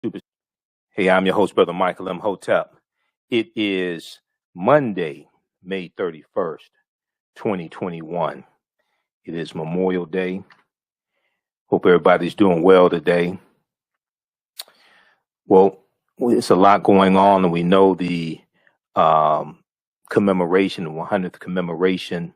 Super. Hey, I'm your host, Brother Michael M. Hotep. It is Monday, May 31st, 2021. It is Memorial Day. Hope everybody's doing well today. Well, it's a lot going on, and we know the commemoration, the 100th commemoration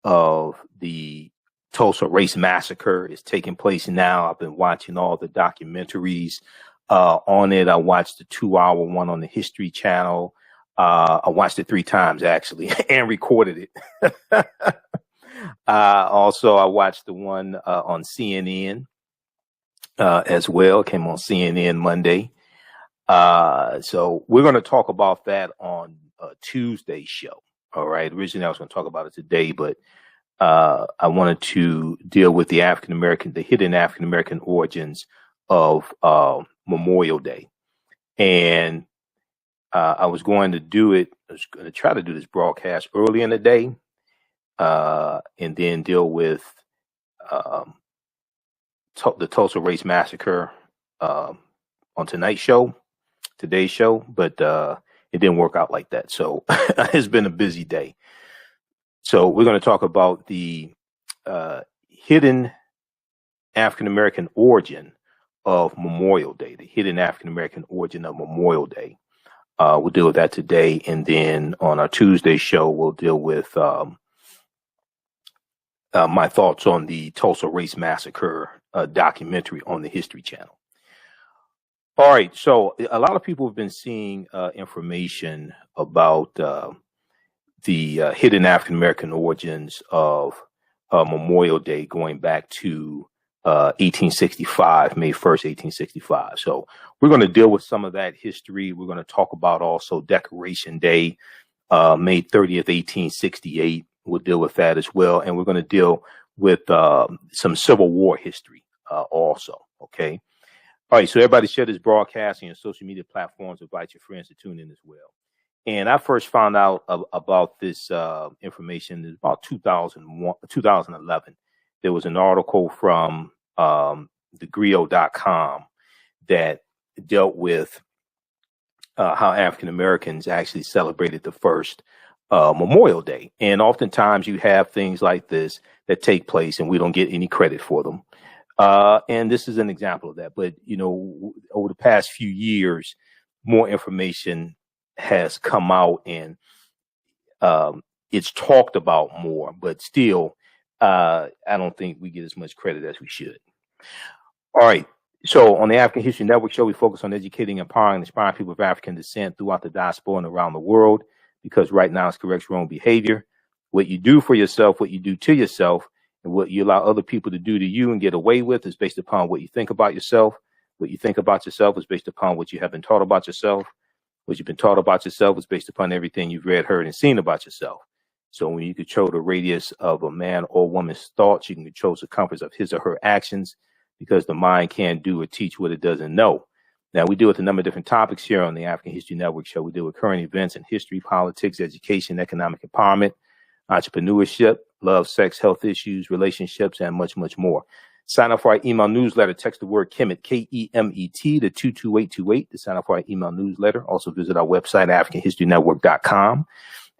of the Tulsa Race Massacre is taking place now. I've been watching all the documentaries on it. I watched the 2-hour one on the History Channel. I watched it 3 times actually and recorded it. Also, I watched the one on CNN as well. It came on CNN Monday. So we're going to talk about that on Tuesday's show. All right. Originally, I was going to talk about it today, but I wanted to deal with the hidden African American origins of Memorial Day. And I was going to try to do this broadcast early in the day, and then deal with the Tulsa Race Massacre on today's show, but it didn't work out like that. So it's been a busy day. So we're going to talk about the hidden African American origin of Memorial Day, the hidden African American origin of Memorial Day. We'll deal with that today. And then on our Tuesday show, we'll deal with my thoughts on the Tulsa Race Massacre documentary on the History Channel. All right. So a lot of people have been seeing information about the hidden African American origins of Memorial Day going back to 1865, May 1st, 1865. So we're going to deal with some of that history. We're going to talk about also Decoration Day, May 30th, 1868. We'll deal with that as well. And we're going to deal with some Civil War history also. Okay. All right. So everybody share this broadcast on your social media platforms. Invite your friends to tune in as well. And I first found out about this information in about 2011. There was an article from thegrio.com that dealt with how African Americans actually celebrated the first Memorial Day. And oftentimes you have things like this that take place and we don't get any credit for them. And this is an example of that. But, over the past few years, more information has come out and it's talked about more, but still, I don't think we get as much credit as we should. All right. So on the African History Network show, we focus on educating, empowering, and inspiring people of African descent throughout the diaspora and around the world, because right now it's corrects wrong behavior. What you do for yourself, what you do to yourself, and what you allow other people to do to you and get away with is based upon what you think about yourself. What you think about yourself is based upon what you have been taught about yourself. What you've been taught about yourself is based upon everything you've read, heard, and seen about yourself. So when you control the radius of a man or woman's thoughts, you can control the circumference of his or her actions, because the mind can't do or teach what it doesn't know. Now, we deal with a number of different topics here on the African History Network show. We deal with current events in history, politics, education, economic empowerment, entrepreneurship, love, sex, health issues, relationships, and much, much more. Sign up for our email newsletter. Text the word Kemet, K-E-M-E-T, to 22828 to sign up for our email newsletter. Also visit our website, AfricanHistoryNetwork.com.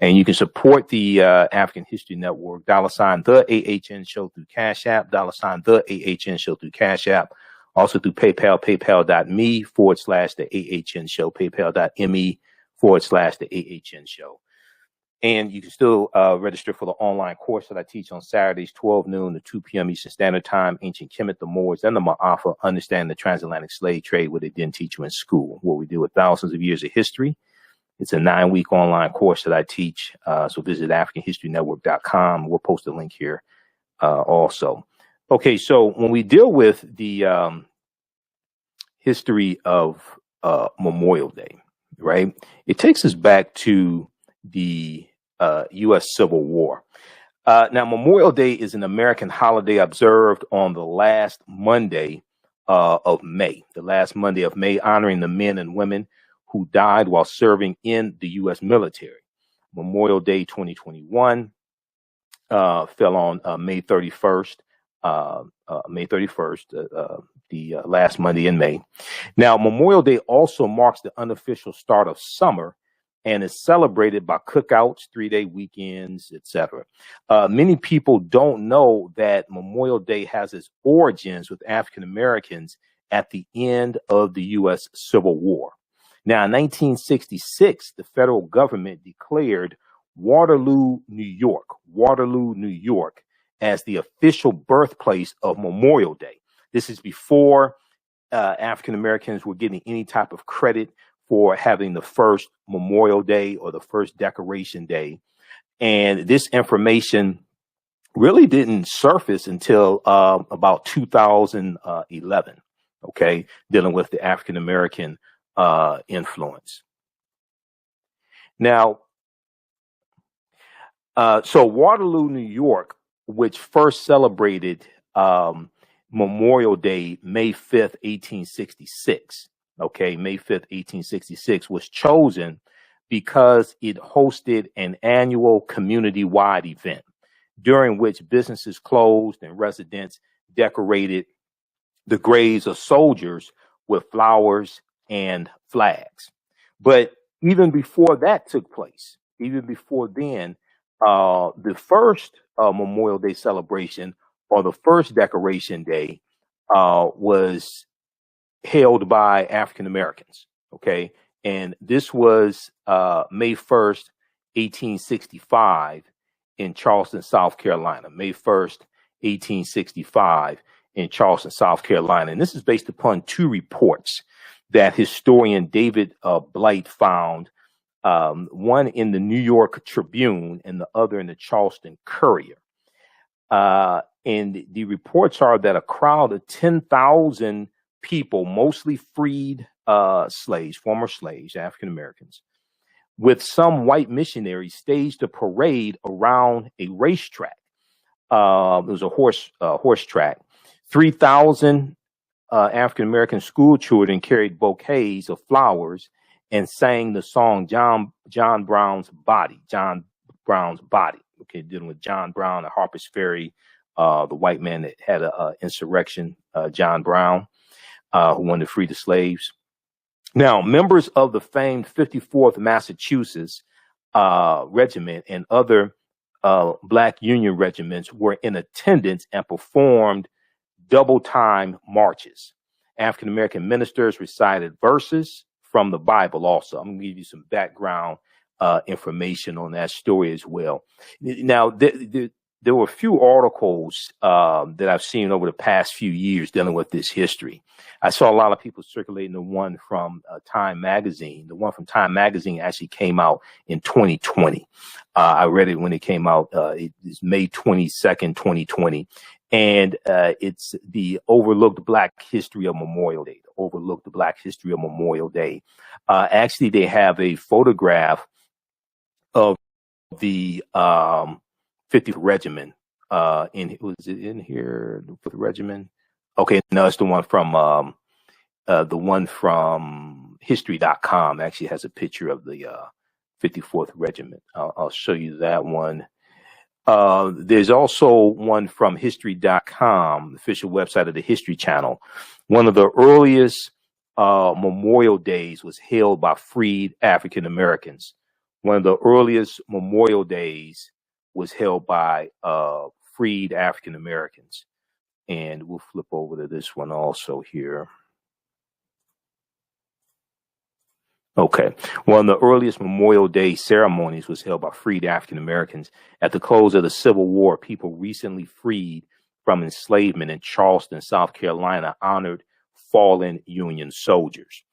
And you can support the African History Network, $ the AHN show through Cash App, $ the AHN show through Cash App. Also through PayPal, paypal.me/the AHN show, paypal.me/the AHN show. And you can still register for the online course that I teach on Saturdays, 12 noon to 2 p.m. Eastern Standard Time, Ancient Kemet, the Moors, and the Ma'afa, Understanding the Transatlantic Slave Trade, what they didn't teach you in school, what we do with thousands of years of history. It's a 9-week online course that I teach. So visit AfricanHistoryNetwork.com. We'll post a link here also. Okay, so when we deal with the history of Memorial Day, right, it takes us back to the U.S. Civil War. Now, Memorial Day is an American holiday observed on the last Monday of May, honoring the men and women who died while serving in the U.S. military. Memorial Day 2021 fell on May 31st, the last Monday in May. Now, Memorial Day also marks the unofficial start of summer and is celebrated by cookouts, 3-day weekends, etc. Many people don't know that Memorial Day has its origins with African Americans at the end of the U.S. Civil War. Now, in 1966, the federal government declared Waterloo, New York, as the official birthplace of Memorial Day. This is before African Americans were getting any type of credit for having the first Memorial Day or the first Decoration Day. And this information really didn't surface until about 2011, okay, dealing with the African American influence. Now, so Waterloo, New York, which first celebrated Memorial Day, May 5th, 1866. Okay, May 5th, 1866 was chosen because it hosted an annual community-wide event during which businesses closed and residents decorated the graves of soldiers with flowers and flags. But even before that took place, even before then, the first Memorial Day celebration or the first Decoration Day was held by African Americans. Okay. And this was May 1st, 1865 in Charleston, South Carolina. May 1st, 1865 in Charleston, South Carolina. And this is based upon two reports that historian David Blight found, one in the New York Tribune and the other in the Charleston Courier. And the reports are that a crowd of 10,000 people, mostly freed slaves, former slaves, African Americans, with some white missionaries, staged a parade around a racetrack. It was a horse track. 3,000 African American school children carried bouquets of flowers and sang the song John Brown's Body. Okay, dealing with John Brown at Harper's Ferry, the white man that had an insurrection, John Brown, who wanted to free the slaves. Now, members of the famed 54th Massachusetts Regiment and other Black Union regiments were in attendance and performed double-time marches. African American ministers recited verses from the Bible also. I'm going to give you some background information on that story as well. Now, there were a few articles that I've seen over the past few years dealing with this history. I saw a lot of people circulating the one from Time Magazine. The one from Time Magazine actually came out in 2020. I read it when it came out. It is May 22nd, 2020. And it's the Overlooked Black History of Memorial Day. The Overlooked Black History of Memorial Day. Actually, they have a photograph of the 50th Regiment. Was it in here? The 50th Regiment? Okay, no, it's the one from history.com actually has a picture of the 54th Regiment. I'll show you that one. There's also one from history.com, the official website of the History Channel. One of the earliest Memorial Days was held by freed African Americans. One of the earliest Memorial Days was held by freed African Americans. And we'll flip over to this one also here. Okay. One of the earliest Memorial Day ceremonies was held by freed African Americans. At the close of the Civil War, people recently freed from enslavement in Charleston, South Carolina, honored fallen Union soldiers.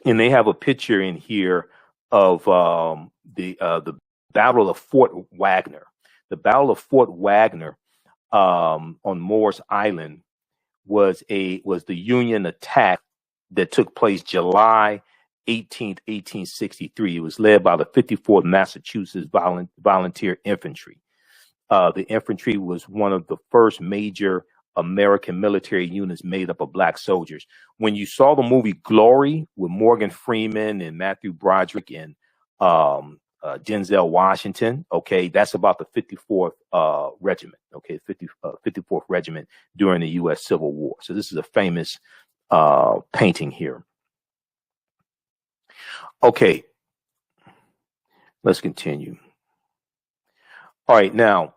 And they have a picture in here of the Battle of Fort Wagner. The Battle of Fort Wagner on Morris Island was the Union attack that took place July 18th, 1863. It was led by the 54th Massachusetts Volunteer Infantry. The infantry was one of the first major American military units made up of Black soldiers. When you saw the movie Glory with Morgan Freeman and Matthew Broderick and Denzel Washington. Okay, that's about the 54th Regiment. Okay, 54th Regiment during the U.S. Civil War. So this is a famous painting here. Okay, let's continue. All right, now,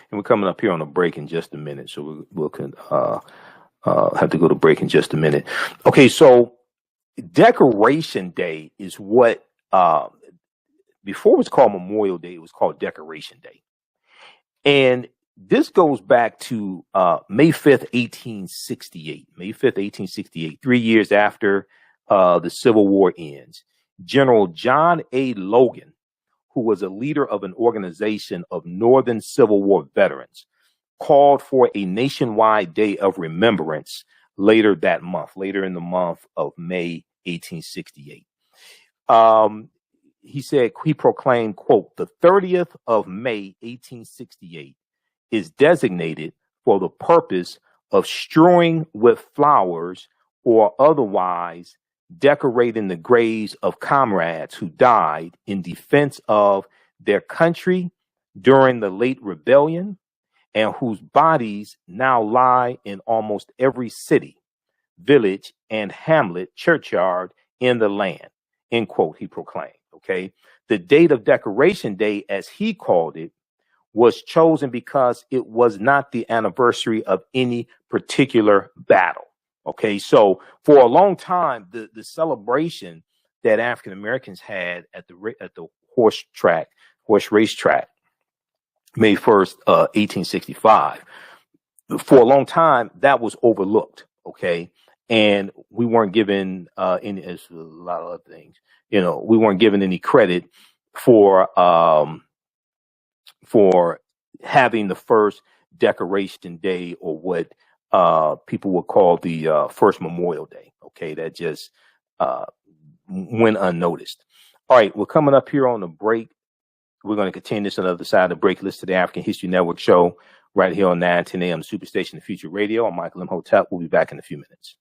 and we're coming up here on a break in just a minute, so we'll have to go to break in just a minute. Okay, so Decoration Day is what, before it was called Memorial Day, it was called Decoration Day. And this goes back to May 5th, 1868. May 5th, 1868, 3 years after the Civil War ends. General John A. Logan, who was a leader of an organization of Northern Civil War veterans, called for a nationwide day of remembrance later in the month of May 1868. He proclaimed, quote, the 30th of May, 1868 is designated for the purpose of strewing with flowers or otherwise decorating the graves of comrades who died in defense of their country during the late rebellion and whose bodies now lie in almost every city, village, and hamlet churchyard in the land, end quote, he proclaimed. Okay. The date of Decoration Day, as he called it, was chosen because it was not the anniversary of any particular battle. Okay. So for a long time, the celebration that African Americans had at the horse race track, May 1st, 1865, for a long time, that was overlooked. Okay. And we weren't given any, as a lot of other things, we weren't given any credit for having the first Decoration Day, or what people would call the first Memorial Day. Okay. That just went unnoticed. All right. We're coming up here on the break. We're going to continue this on the other side of the break. Listen to the African History Network show right here on 910 AM Superstation, the Future Radio. I'm Michael Imhotep. We'll be back in a few minutes.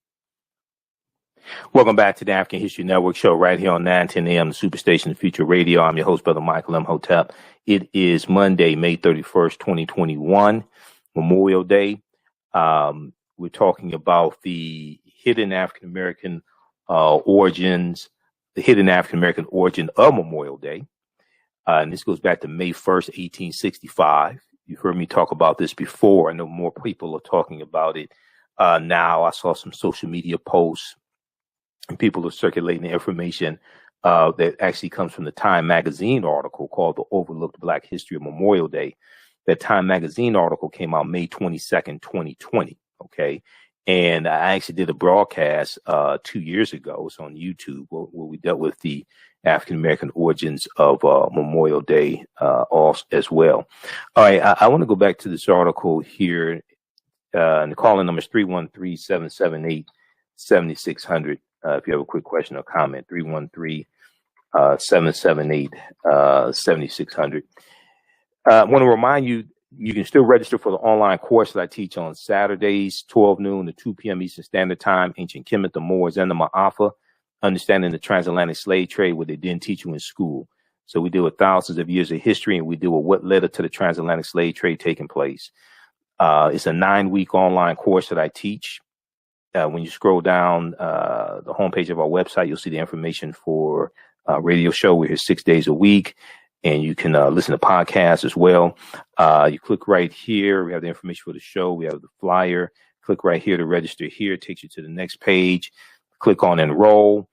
Welcome back to the African History Network show right here on 910 AM Superstation, the Future Radio. I'm your host, Brother Michael Imhotep. It is Monday, May 31st, 2021, Memorial Day. We're talking about the hidden African American origins, the hidden African American origin of Memorial Day. And this goes back to May 1st, 1865. You've heard me talk about this before. I know more people are talking about it now. I saw some social media posts, and people are circulating the information that actually comes from the Time magazine article called The Overlooked Black History of Memorial Day. That Time magazine article came out May 22nd, 2020. Okay. And I actually did a broadcast 2 years ago. It's on YouTube where we dealt with the African American origins of Memorial Day as well. All right. I want to go back to this article here. And the calling number is 313-778-7600. If you have a quick question or comment, 313-778-7600. I want to remind you, you can still register for the online course that I teach on Saturdays, 12 noon to 2 p.m. Eastern Standard Time, Ancient Kemet, the Moors, and the Ma'afa, Understanding the Transatlantic Slave Trade, what they didn't teach you in school. So we deal with thousands of years of history, and we deal with what led to the transatlantic slave trade taking place. It's a 9-week online course that I teach. When you scroll down the homepage of our website, you'll see the information for radio show. We're here 6 days a week, and you can listen to podcasts as well. You click right here. We have the information for the show. We have the flyer. Click right here to register here. It takes you to the next page. Click on enroll.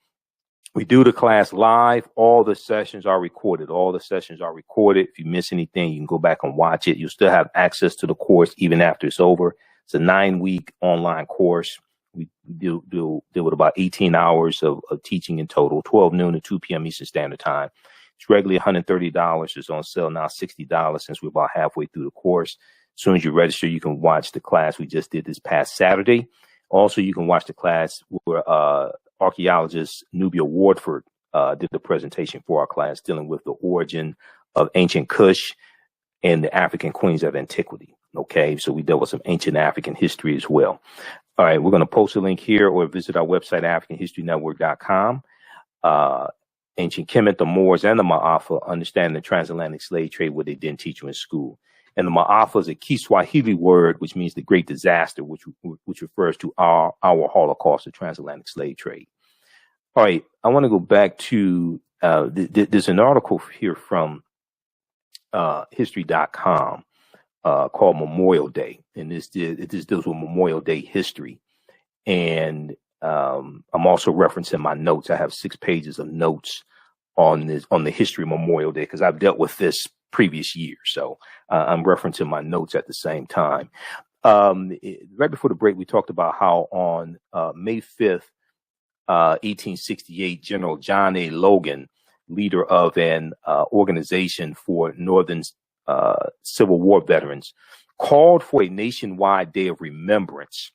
We do the class live. All the sessions are recorded. If you miss anything, you can go back and watch it. You'll still have access to the course even after it's over. It's a 9-week online course. We deal with about 18 hours of teaching in total, 12 noon to 2 p.m. Eastern Standard Time. It's regularly $130. It's on sale now, $60 since we're about halfway through the course. As soon as you register, you can watch the class we just did this past Saturday. Also, you can watch the class where archaeologist Nubia Wardford did the presentation for our class dealing with the origin of ancient Kush and the African queens of antiquity. Okay, so we dealt with some ancient African history as well. All right, we're going to post a link here or visit our website, AfricanHistoryNetwork.com. ancient Kemet, the Moors, and the Ma'afa understand the transatlantic slave trade, what they didn't teach you in school. And the Ma'afa is a Kiswahili word, which means the great disaster, which refers to our Holocaust, the transatlantic slave trade. All right, I want to go back to, there's an article here from history.com called Memorial Day. And this deals with Memorial Day history. And I'm also referencing my notes. I have 6 pages of notes on the history of Memorial Day, because I've dealt with this previous year. So I'm referencing my notes at the same time. Right before the break, we talked about how on May 5th, 1868, General John A. Logan, leader of an organization for Northern Civil War veterans, called for a nationwide day of remembrance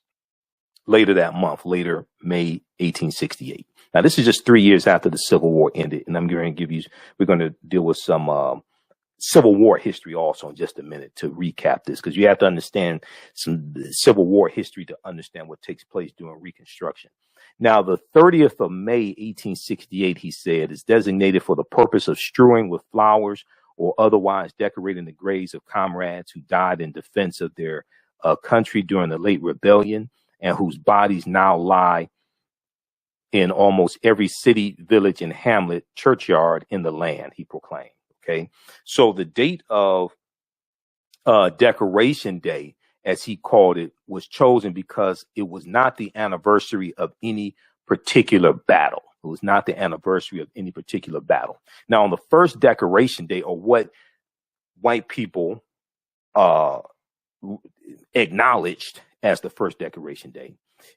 later that month, later May 1868. Now, this is just 3 years after the Civil War ended, and we're going to deal with some Civil War history also in just a minute to recap this, because you have to understand some Civil War history to understand what takes place during Reconstruction. Now, the 30th of May, 1868, he said, is designated for the purpose of strewing with flowers or otherwise decorating the graves of comrades who died in defense of their country during the late rebellion, and whose bodies now lie in almost every city, village, and hamlet, churchyard in the land, he proclaimed. Okay, so the date of Decoration Day, as he called it, was chosen because it was not the anniversary of any particular battle. It was not the anniversary of any particular battle. Now, on the first Decoration Day, or what white people acknowledged as the first Decoration Day,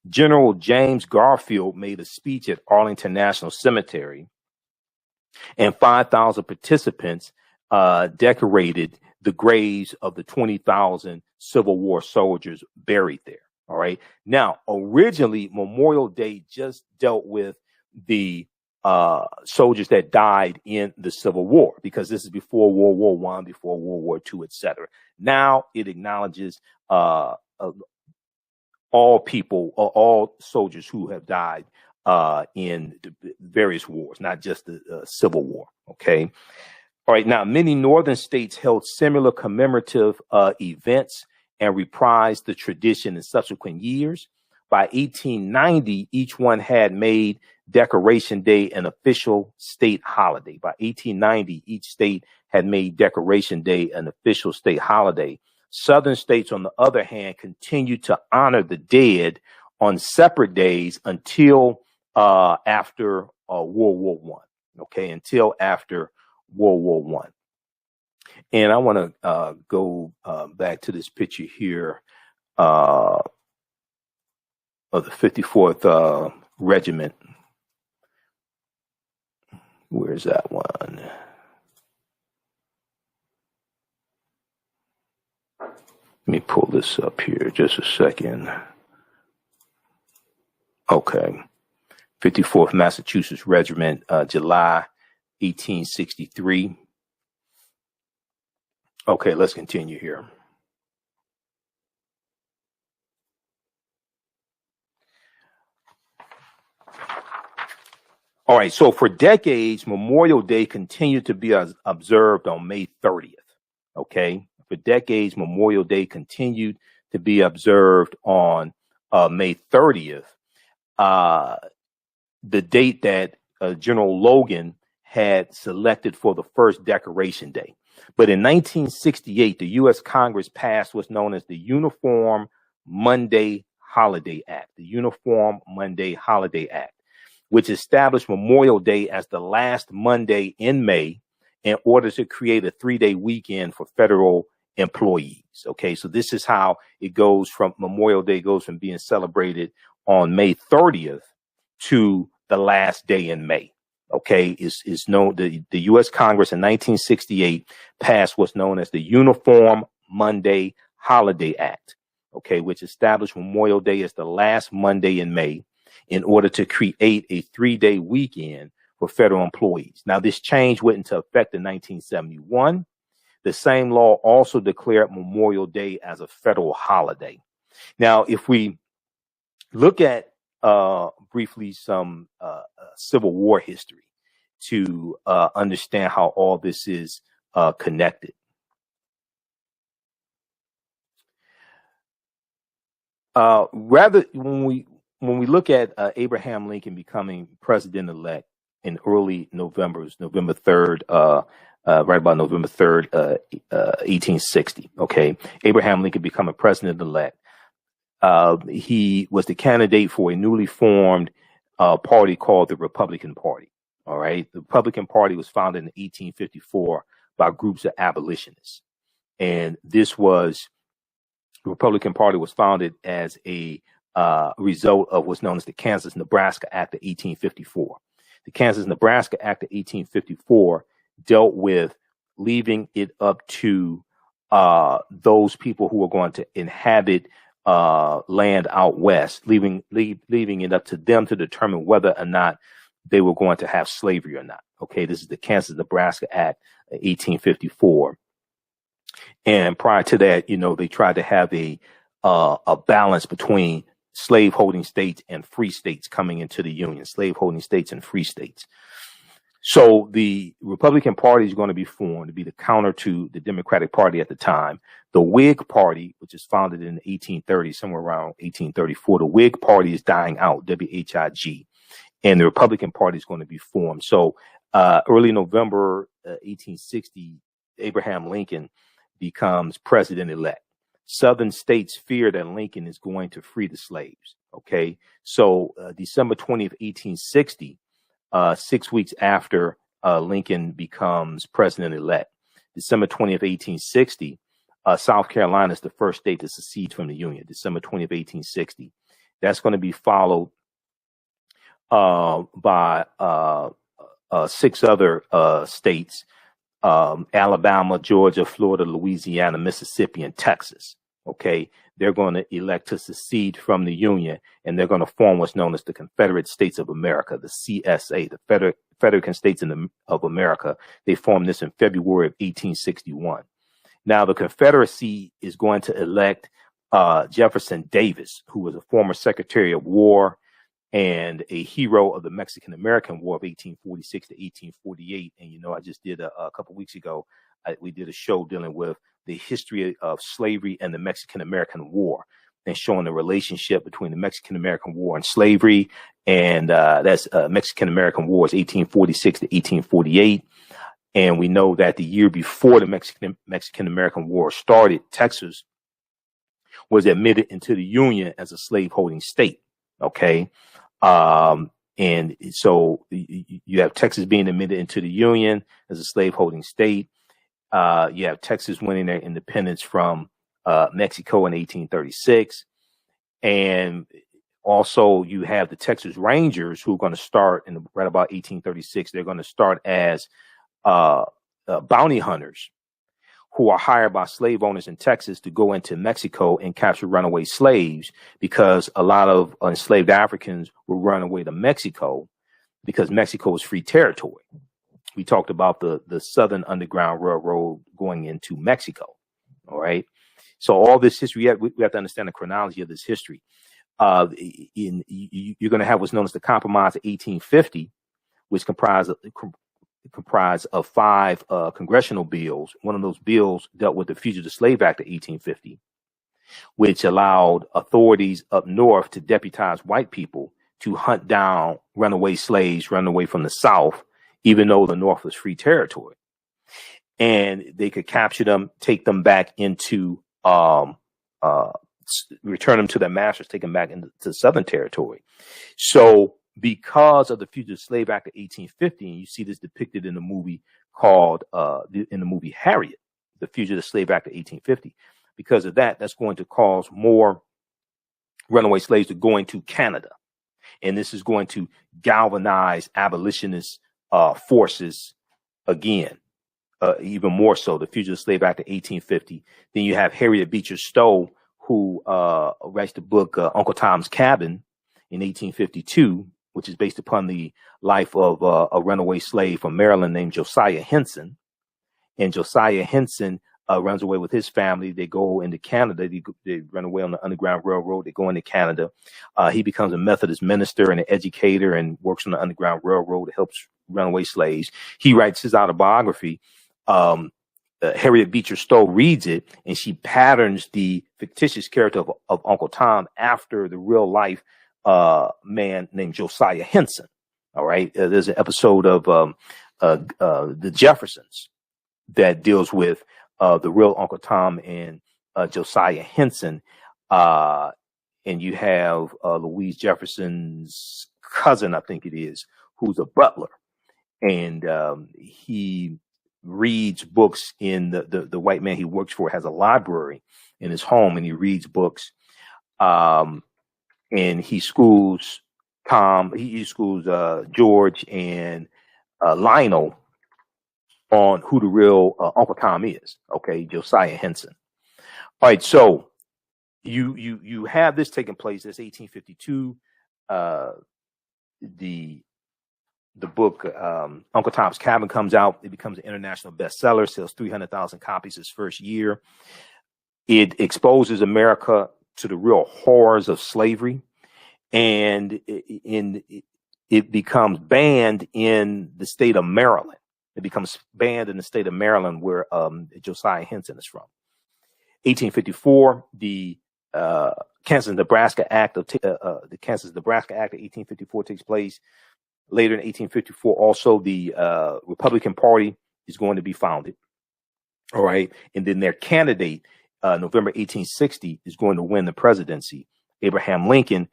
General James Garfield made a speech at Arlington National Cemetery, and 5,000 participants decorated the graves of the 20,000 Civil War soldiers buried there. All right. Now, originally, Memorial Day just dealt with the soldiers that died in the Civil War, because this is before World War I, before World War II, etc. Now it acknowledges all people, all soldiers who have died in the various wars, not just the Civil War. Okay. All right. Now, many northern states held similar commemorative events and reprised the tradition in subsequent years. By 1890, each one had made Decoration Day an official state holiday. By 1890, each state had made Decoration Day an official state holiday. Southern states, on the other hand, continued to honor the dead on separate days until after World War I. Okay, until after World War I. And I want to go back to this picture here of the 54th Regiment. Where's that one? Let me pull this up here just a second. Okay. 54th Massachusetts Regiment, July 1863. Okay, let's continue here. All right, so for decades, Memorial Day continued to be observed on May 30th. Okay, for decades, Memorial Day continued to be observed on May 30th, the date that General Logan had selected for the first Decoration Day. But in 1968, the U.S. Congress passed what's known as the Uniform Monday Holiday Act, the Uniform Monday Holiday Act, which established Memorial Day as the last Monday in May in order to create a 3-day weekend for federal employees. Okay, so this is how it goes from Memorial Day goes from being celebrated on May 30th to the last day in May. Okay, is known the U.S. Congress in 1968 passed what's known as the Uniform Monday Holiday Act. Okay, which established Memorial Day as the last Monday in May in order to create a 3-day weekend for federal employees. Now, this change went into effect in 1971. The same law also declared Memorial Day as a federal holiday. Now, if we look at briefly some Civil War history, to understand how all this is connected. Rather, when we look at Abraham Lincoln becoming president-elect in early November, November 3rd, right about November 3rd, 1860. Okay, Abraham Lincoln becoming president-elect. He was the candidate for a newly formed party called the Republican Party. All right, the Republican Party was founded in 1854 by groups of abolitionists, and the Republican Party was founded as a result of what's known as the Kansas-Nebraska Act of 1854. The Kansas-Nebraska Act of 1854 dealt with leaving it up to those people who were going to inhabit land out west, leaving it up to them to determine whether or not they were going to have slavery or not. Okay, this is the Kansas-Nebraska Act of 1854. And prior to that, they tried to have a balance between slaveholding states and free states coming into the Union, slaveholding states and free states. So the Republican Party is going to be formed to be the counter to the Democratic Party at the time. The Whig Party, which is founded in 1830, somewhere around 1834, the Whig Party is dying out, WHIG, and the Republican Party is going to be formed. So early November 1860, Abraham Lincoln becomes president-elect. Southern states fear that Lincoln is going to free the slaves. Okay, so December 20th, 1860, 6 weeks after Lincoln becomes president-elect, December 20th, 1860, South Carolina is the first state to secede from the Union, December 20th, 1860. That's going to be followed by 6 other states, Alabama, Georgia, Florida, Louisiana, Mississippi, and Texas. Okay, they're going to elect to secede from the Union, and they're going to form what's known as the Confederate States of America, the CSA, the Federal States of America. They formed this in February of 1861. Now, the Confederacy is going to elect Jefferson Davis, who was a former Secretary of War and a hero of the Mexican-American War of 1846 to 1848. And, I just did a couple weeks ago, we did a show dealing with the history of slavery and the Mexican-American War and showing the relationship between the Mexican-American War and slavery. And that's Mexican-American War is 1846 to 1848. And we know that the year before the Mexican-American War started, Texas was admitted into the Union as a slaveholding state. Okay. And so you have Texas being admitted into the Union as a slaveholding state. You have Texas winning their independence from Mexico in 1836. And also you have the Texas Rangers, who are going to start right about 1836. They're going to start as bounty hunters who are hired by slave owners in Texas to go into Mexico and capture runaway slaves, because a lot of enslaved Africans will run away to Mexico because Mexico is free territory. We talked about the Southern Underground Railroad going into Mexico. All right. So all this history, we have to understand the chronology of this history. You're going to have what's known as the Compromise of 1850, which comprised of 5 congressional bills. One of those bills dealt with the Fugitive Slave Act of 1850, which allowed authorities up north to deputize white people to hunt down runaway slaves run away from the South, even though the North was free territory. And they could capture them, take them back into, return them to their masters, take them back into the Southern territory. So because of the Fugitive Slave Act of 1850, and you see this depicted in the movie in the movie Harriet, the Fugitive Slave Act of 1850, because of that, that's going to cause more runaway slaves to go into Canada. And this is going to galvanize abolitionist forces again, even more so, the Fugitive Slave Act of 1850. Then you have Harriet Beecher Stowe, who writes the book Uncle Tom's Cabin in 1852, which is based upon the life of a runaway slave from Maryland named Josiah Henson. And Josiah Henson runs away with his family. They go into Canada. They run away on the Underground Railroad. They go into Canada. He becomes a Methodist minister and an educator and works on the Underground Railroad. Helps runaway slaves. He writes his autobiography. Harriet Beecher Stowe reads it, and she patterns the fictitious character of Uncle Tom after the real life man named Josiah Henson. All right. There's an episode of The Jeffersons that deals with the real Uncle Tom and Josiah Henson. And you have Louise Jefferson's cousin, I think it is, who's a butler. And he reads books in the white man he works for has a library in his home, and he reads books. And he schools George and Lionel on who the real Uncle Tom is. Okay, Josiah Henson. All right, so you have this taking place. That's 1852. The book Uncle Tom's Cabin comes out. It becomes an international bestseller. Sells 300,000 copies its first year. It exposes America to the real horrors of slavery, and it becomes banned in the state of Maryland. It becomes banned in the state of Maryland, where Josiah Henson is from. 1854, the Kansas-Nebraska Act of 1854 takes place. Later in 1854, also the Republican Party is going to be founded. All right, and then their candidate, November 1860, is going to win the presidency, Abraham Lincoln.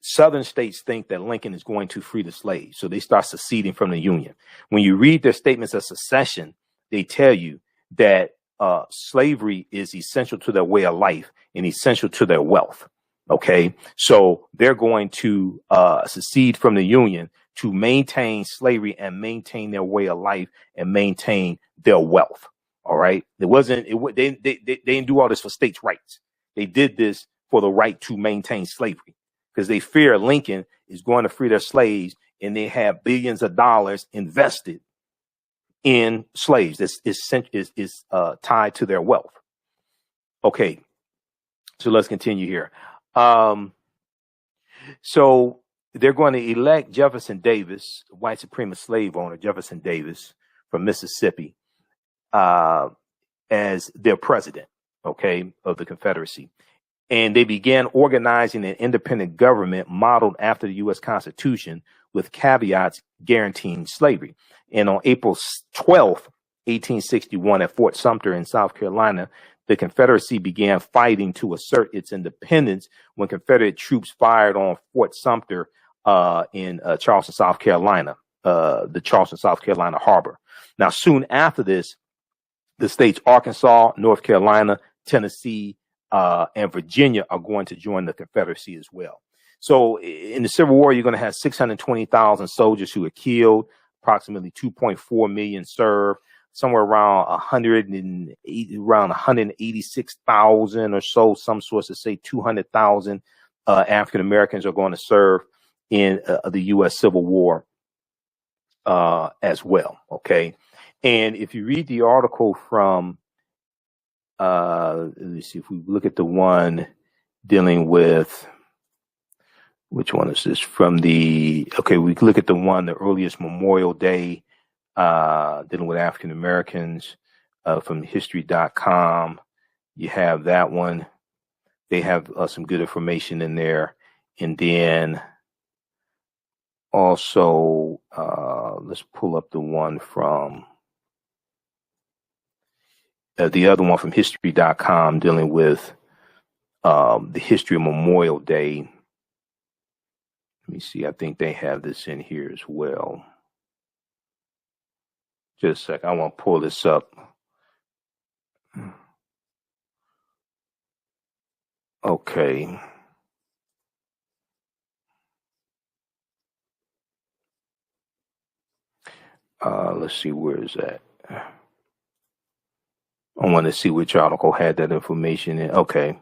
Southern states think that Lincoln is going to free the slaves, so they start seceding from the Union. When you read their statements of secession, they tell you that slavery is essential to their way of life and essential to their wealth. Okay, so they're going to secede from the Union to maintain slavery and maintain their way of life and maintain their wealth. All right, they didn't do all this for states' rights. They did this for the right to maintain slavery, because they fear Lincoln is going to free their slaves, and they have billions of dollars invested in slaves. This is tied to their wealth. Okay, so let's continue here. So they're going to elect Jefferson Davis, white supremacist slave owner Jefferson Davis from Mississippi, as their president, okay, of the Confederacy. And they began organizing an independent government modeled after the U.S. Constitution, with caveats guaranteeing slavery. And on April 12th, 1861, at Fort Sumter in South Carolina, the Confederacy began fighting to assert its independence when Confederate troops fired on Fort Sumter in Charleston, South Carolina, the Charleston, South Carolina harbor. Now, soon after this, the states Arkansas, North Carolina, Tennessee, and Virginia are going to join the Confederacy as well. So in the Civil War, you're going to have 620,000 soldiers who are killed, approximately 2.4 million served. Somewhere around 186,000 or so. Some sources say 200,000 African Americans are going to serve in the U.S. Civil War as well. Okay, and if you read the article from, let's see, if we look at the one dealing with, which one is this? From the, okay, we look at the one, the earliest Memorial Day, dealing with African Americans, from history.com. You have that one. They have some good information in there. And then also, let's pull up the one from the other one from history.com dealing with the history of Memorial Day. Let me see. I think they have this in here as well. Just a sec. I want to pull this up. Okay. Let's see. Where is that? I want to see which article had that information in. Okay.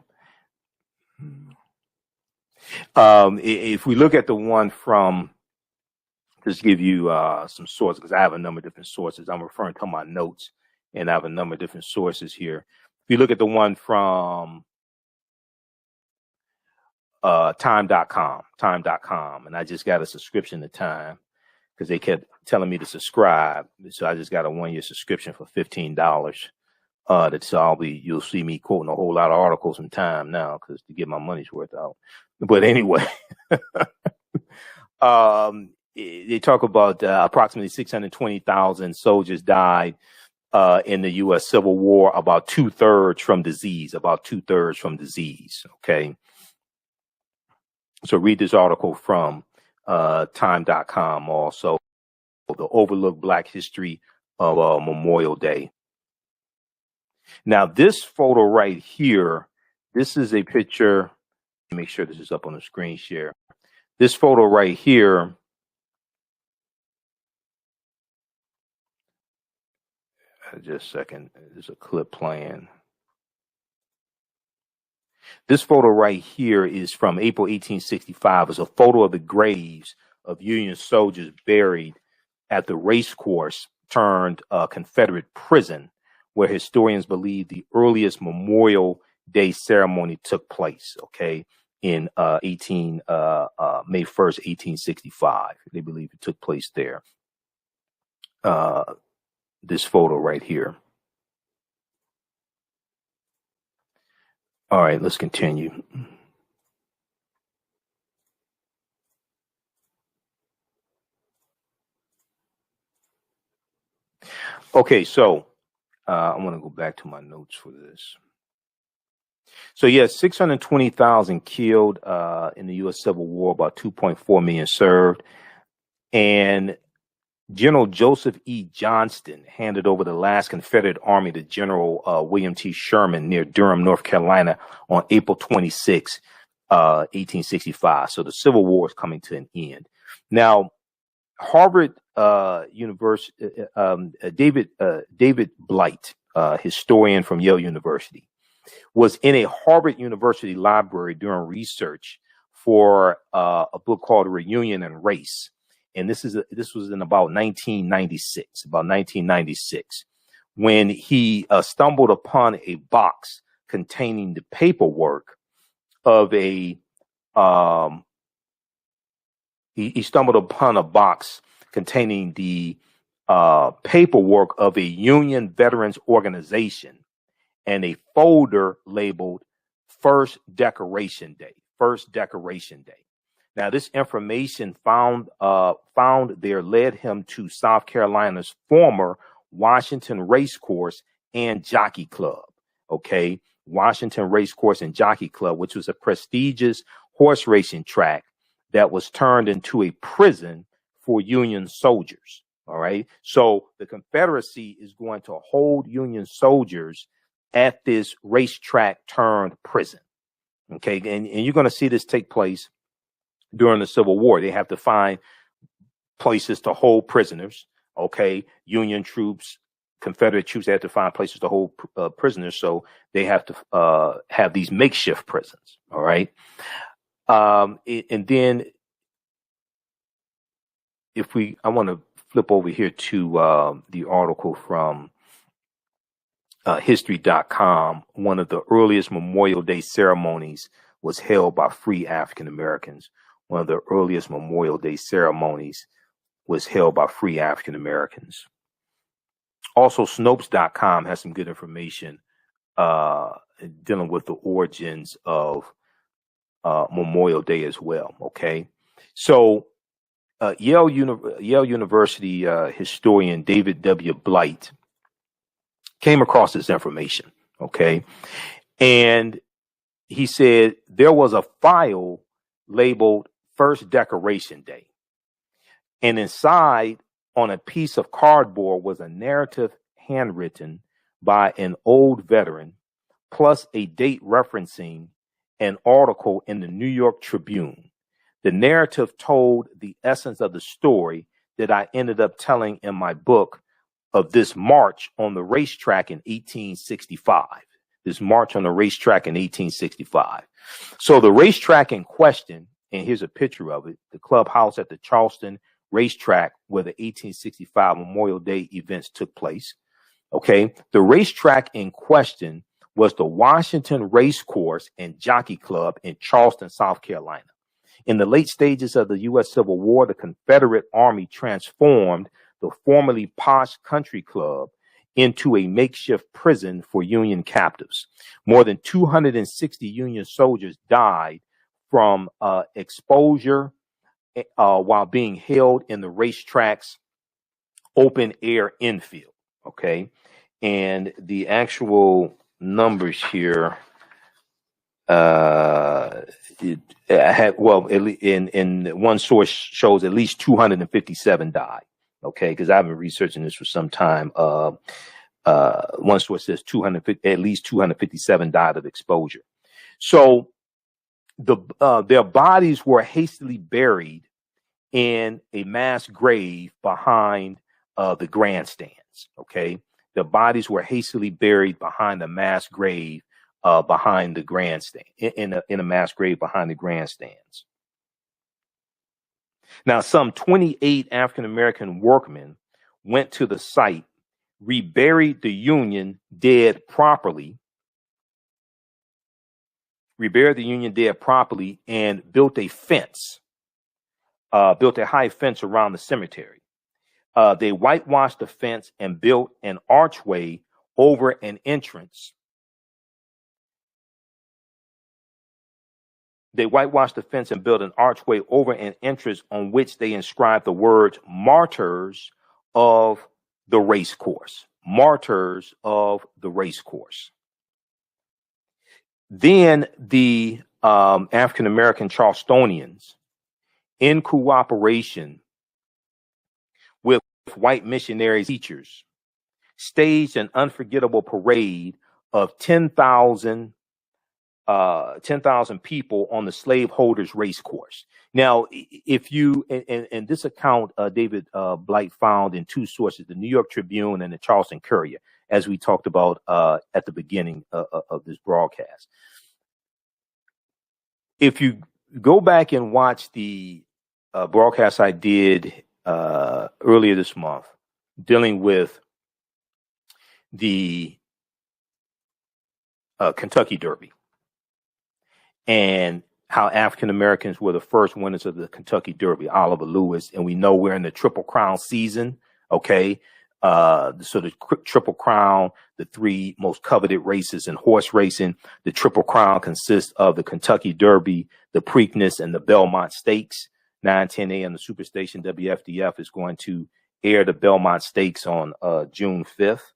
If we look at the one from, just give you some sources, because I have a number of different sources. I'm referring to my notes, and I have a number of different sources here. If you look at the one from time.com, and I just got a subscription to Time because they kept telling me to subscribe. So I just got a 1-year subscription for $15. So you'll see me quoting a whole lot of articles in Time now because to get my money's worth out. But anyway, they talk about approximately 620,000 soldiers died in the U.S. Civil War, about 2/3 from disease, Okay. So read this article from time.com also, the overlooked Black history of Memorial Day. Now, this photo right here, this is a picture. Make sure this is up on the screen share. This photo right here, just a second, there's a clip playing. This photo right here is from April 1865. It's a photo of the graves of Union soldiers buried at the race course turned Confederate prison, where historians believe the earliest Memorial Day ceremony took place, okay, in May 1st, 1865. They believe it took place there. This photo right here. All right, let's continue. Okay, so I want to go back to my notes for this. So, yes, 620,000 killed in the U.S. Civil War, about 2.4 million served. And General Joseph E. Johnston handed over the last Confederate Army to General William T. Sherman near Durham, North Carolina on April 26, 1865. So the Civil War is coming to an end. Now, Harvard University, David Blight, historian from Yale University, was in a Harvard University library doing research for a book called Reunion and Race. And this was in about 1996, when he stumbled upon a box containing the paperwork of he stumbled upon a box containing the paperwork of a Union veterans organization and a folder labeled First Decoration Day. Now, this information found there led him to South Carolina's former Washington Racecourse and Jockey Club. Okay, Washington Racecourse and Jockey Club, which was a prestigious horse racing track that was turned into a prison for Union soldiers. All right, so the Confederacy is going to hold Union soldiers at this racetrack turned prison. Okay, and you're going to see this take place during the Civil War. They have to find places to hold prisoners. Okay, Union troops, Confederate troops, they have to find places to hold prisoners. So they have to have these makeshift prisons. All right. And then I want to flip over here to the article from history.com. One of the earliest Memorial Day ceremonies was held by free African Americans. Also, Snopes.com has some good information dealing with the origins of Memorial Day as well. Okay, so Yale University historian David W. Blight came across this information. Okay, and he said there was a file labeled First Decoration Day, and inside on a piece of cardboard was a narrative handwritten by an old veteran, plus a date referencing an article in the New York Tribune. The narrative told the essence of the story that I ended up telling in my book of this march on the racetrack in 1865. So the racetrack in question, and here's a picture of it, the clubhouse at the Charleston racetrack where the 1865 Memorial Day events took place. Okay. The racetrack in question was the Washington Racecourse and Jockey Club in Charleston, South Carolina. In the late stages of the U.S. Civil War, the Confederate Army transformed the formerly posh country club into a makeshift prison for Union captives. More than 260 Union soldiers died from exposure while being held in the racetrack's open air infield. Okay. And the actual numbers here, in one source shows at least 257 died. Okay. Because I've been researching this for some time. One source says at least 257 died of exposure. So their bodies were hastily buried in a mass grave behind the grandstands. Okay. The bodies were hastily buried behind a mass grave behind the grandstand, in a mass grave behind the grandstands. Now, some 28 African-American workmen went to the site, reburied the Union dead properly, and built a fence, built a high fence around the cemetery. They whitewashed the fence and built an archway over an entrance. On which they inscribed the words "Martyrs of the Racecourse." Martyrs of the Racecourse. Then the African-American Charlestonians, in cooperation with white missionaries, teachers, staged an unforgettable parade of 10,000 people on the slaveholders' racecourse. Now, if you, and this account, David Blight found in two sources, the New York Tribune and the Charleston Courier, as we talked about at the beginning of this broadcast. If you go back and watch the broadcast I did earlier this month, dealing with the Kentucky Derby, and how African Americans were the first winners of the Kentucky Derby, Oliver Lewis, and we know we're in the Triple Crown season. Okay. So the Triple Crown, the three most coveted races in horse racing, the Triple Crown consists of the Kentucky Derby, the Preakness, and the Belmont Stakes. 9:10 a.m. the Superstation WFDF is going to air the Belmont Stakes on June 5th.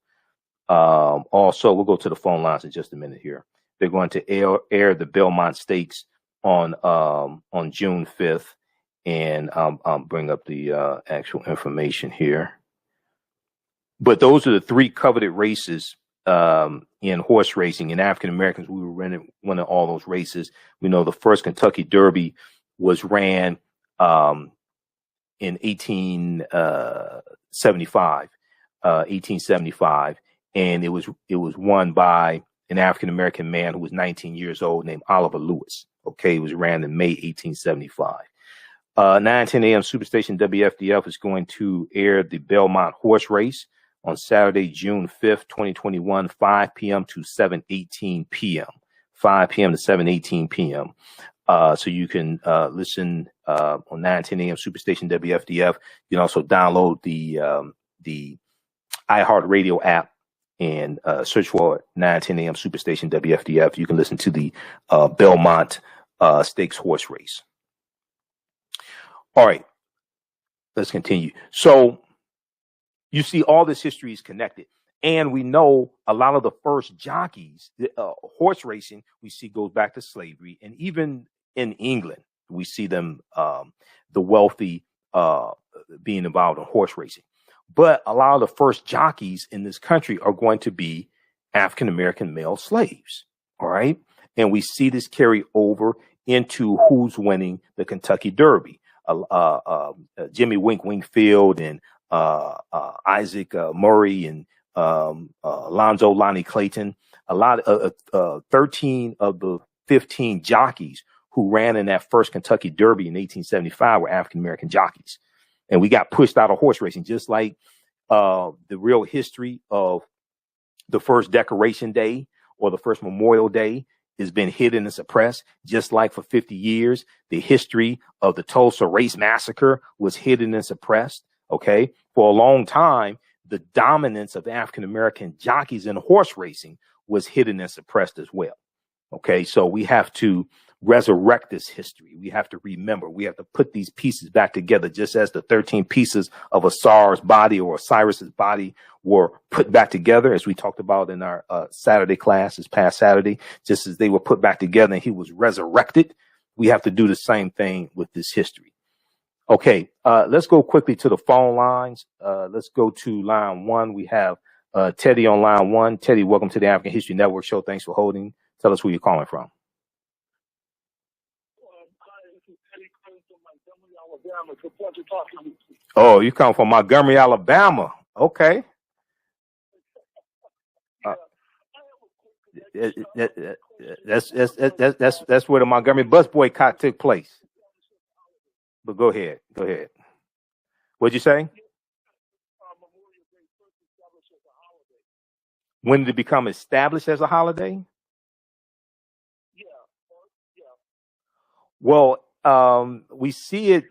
Also, we'll go to the phone lines in just a minute here. They're going to air the Belmont Stakes on June 5th, and I'll bring up the actual information here. But those are the three coveted races in horse racing. And African Americans, we were winning all those races. We know the first Kentucky Derby was ran in 1875, and it was won by an African-American man who was 19 years old named Oliver Lewis. Okay. It was ran in May 1875. 9:10 a.m. Superstation WFDF is going to air the Belmont horse race on Saturday, June 5th, 2021, 5 p.m. to 7:18 p.m. 5 p.m. to 7:18 p.m. So you can listen on 9:10 a.m. Superstation WFDF. You can also download the iHeartRadio app and search for 9:10 a.m. Superstation WFDF. You can listen to the Belmont Stakes horse race. All right, let's continue. So you see, all this history is connected. And we know a lot of the first jockeys, horse racing, we see goes back to slavery. And even in England, we see them, the wealthy, being involved in horse racing. But a lot of the first jockeys in this country are going to be African-American male slaves. All right. And we see this carry over into who's winning the Kentucky Derby. Jimmy Wingfield and Isaac Murray and Alonzo Lonnie Clayton. A lot of 13 of the 15 jockeys who ran in that first Kentucky Derby in 1875 were African-American jockeys. And we got pushed out of horse racing, just like the real history of the first Decoration Day or the first Memorial Day has been hidden and suppressed, just like for 50 years, the history of the Tulsa Race Massacre was hidden and suppressed. Okay. For a long time, the dominance of African-American jockeys in horse racing was hidden and suppressed as well. Okay. So we have to resurrect this history. We have to remember, we have to put these pieces back together, just as the 13 pieces of Osiris' body or Osiris's body were put back together, as we talked about in our Saturday class this past Saturday, just as they were put back together and he was resurrected. We have to do the same thing with this history. Okay, let's go quickly to the phone lines. Let's go to line one. We have Teddy on line one. Teddy, welcome to the African History Network show. Thanks for holding. Tell us where you're calling from. It's a pleasure talking with you. Oh, you come from Montgomery, Alabama. Okay. That's where the Montgomery bus boycott took place. But go ahead. What'd you say? When did it become established as a holiday? Yeah. Well, we see it.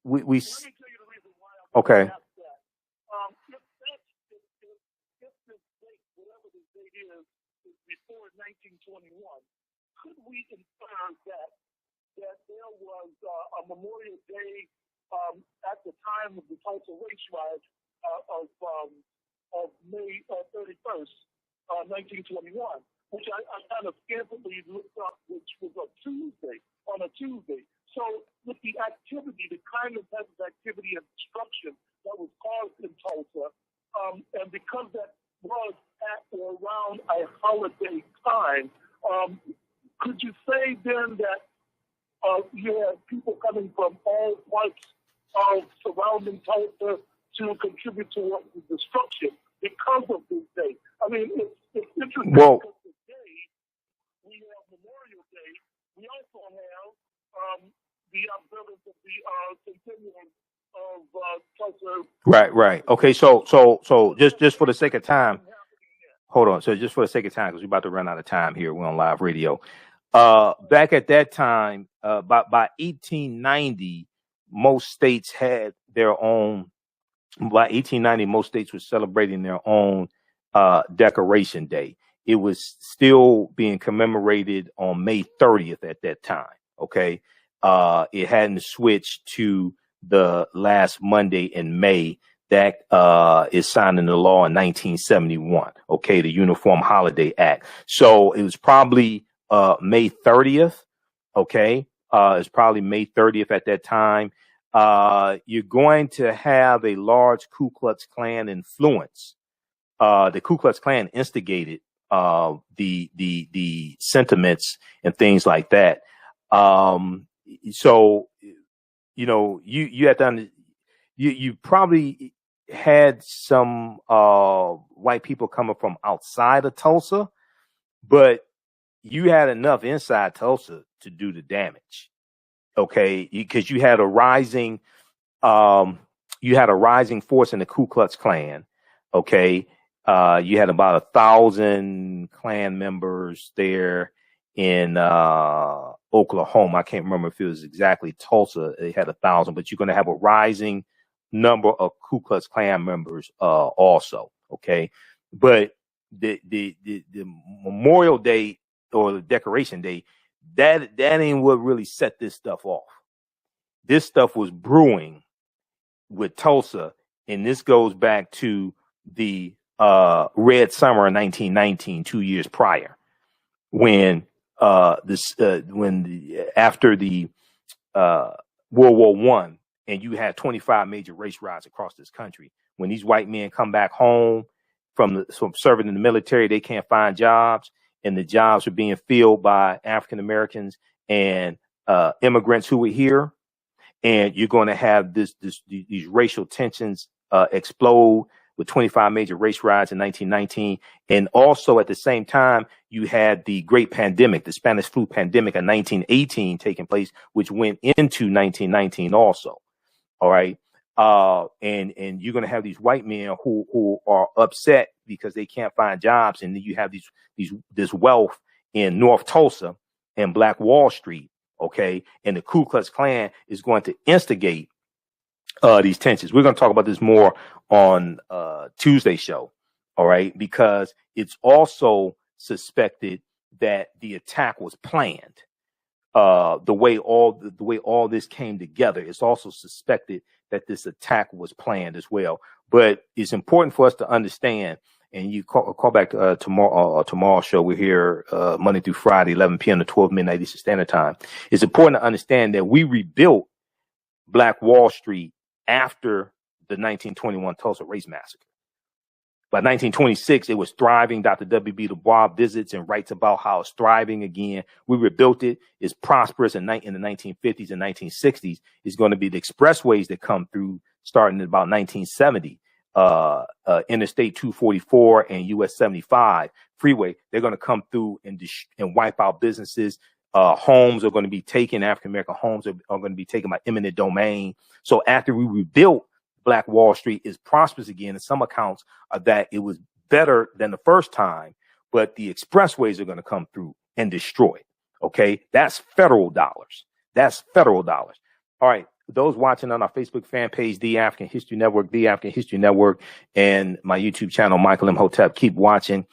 We Let me tell you the reason why I'm okay. ask that. If this date, whatever this date is before 1921, could we infer that there was a Memorial Day at the time of the Tulsa race riot of May 31st, 1921, which I kind of scantily looked up, which was on a Tuesday. So with the activity, the kind of type of activity and destruction that was caused in Tulsa, and because that was at or around a holiday time, could you say then that you had people coming from all parts of surrounding Tulsa to contribute to the destruction because of this day? I mean, it's interesting because today we have Memorial Day. We also have the observance of the centennial of Tulsa. Right. Okay, so just for the sake of time, hold on. So just for the sake of time, because we're about to run out of time here, we're on live radio. Back at that time, by 1890, most states had their own. By 1890, most states were celebrating their own Decoration Day. It was still being commemorated on May 30th at that time. Okay. It hadn't switched to the last Monday in May that is signed into law in 1971. Okay. The Uniform Holiday Act. So it was probably May 30th. Okay. It's probably May 30th at that time. You're going to have a large Ku Klux Klan influence. The Ku Klux Klan instigated the sentiments and things like that. So, you know, you have to, you probably had some white people coming from outside of Tulsa, but you had enough inside Tulsa to do the damage. Okay, because you had a rising force in the Ku Klux Klan. Okay, you had about 1,000 Klan members there in Oklahoma. I can't remember if it was exactly Tulsa. They had 1,000, but you're going to have a rising number of Ku Klux Klan members also. Okay, but the Memorial Day or the Decoration Day, that ain't what really set this stuff off. This stuff was brewing with Tulsa, and this goes back to the Red Summer of 1919, 2 years prior, when after the World War I, and you had 25 major race riots across this country. When these white men come back home from serving in the military, they can't find jobs, and the jobs are being filled by African Americans and immigrants who were here. And you're going to have these racial tensions explode with 25 major race riots in 1919. And also at the same time, you had the great pandemic, the Spanish flu pandemic in 1918 taking place, which went into 1919 also. All right. And you're going to have these white men who are upset because they can't find jobs, and then you have this wealth in North Tulsa and Black Wall Street, okay? And the Ku Klux Klan is going to instigate these tensions. We're going to talk about this more on Tuesday's show, all right? Because it's also suspected that the attack was planned. The way all this came together, it's also suspected that this attack was planned as well. But it's important for us to understand, and you call back tomorrow's show. We're here Monday through Friday, 11 p.m. to 12 midnight Eastern Standard Time. It's important to understand that we rebuilt Black Wall Street after the 1921 Tulsa Race Massacre. By 1926, it was thriving. Dr. W.B. Du Bois visits and writes about how it's thriving again. We rebuilt it. It's prosperous in the 1950s and 1960s. It's going to be the expressways that come through starting in about 1970. Interstate 244 and US 75 freeway. They're going to come through and wipe out businesses. Homes are going to be taken. African-American homes are going to be taken by eminent domain. So after we rebuilt Black Wall Street, is prosperous again. And some accounts are that it was better than the first time, but the expressways are going to come through and destroy it. Okay. That's federal dollars. That's federal dollars. All right. Those watching on our Facebook fan page, The African History Network, The African History Network, and my YouTube channel, Michael M. Hotep, keep watching.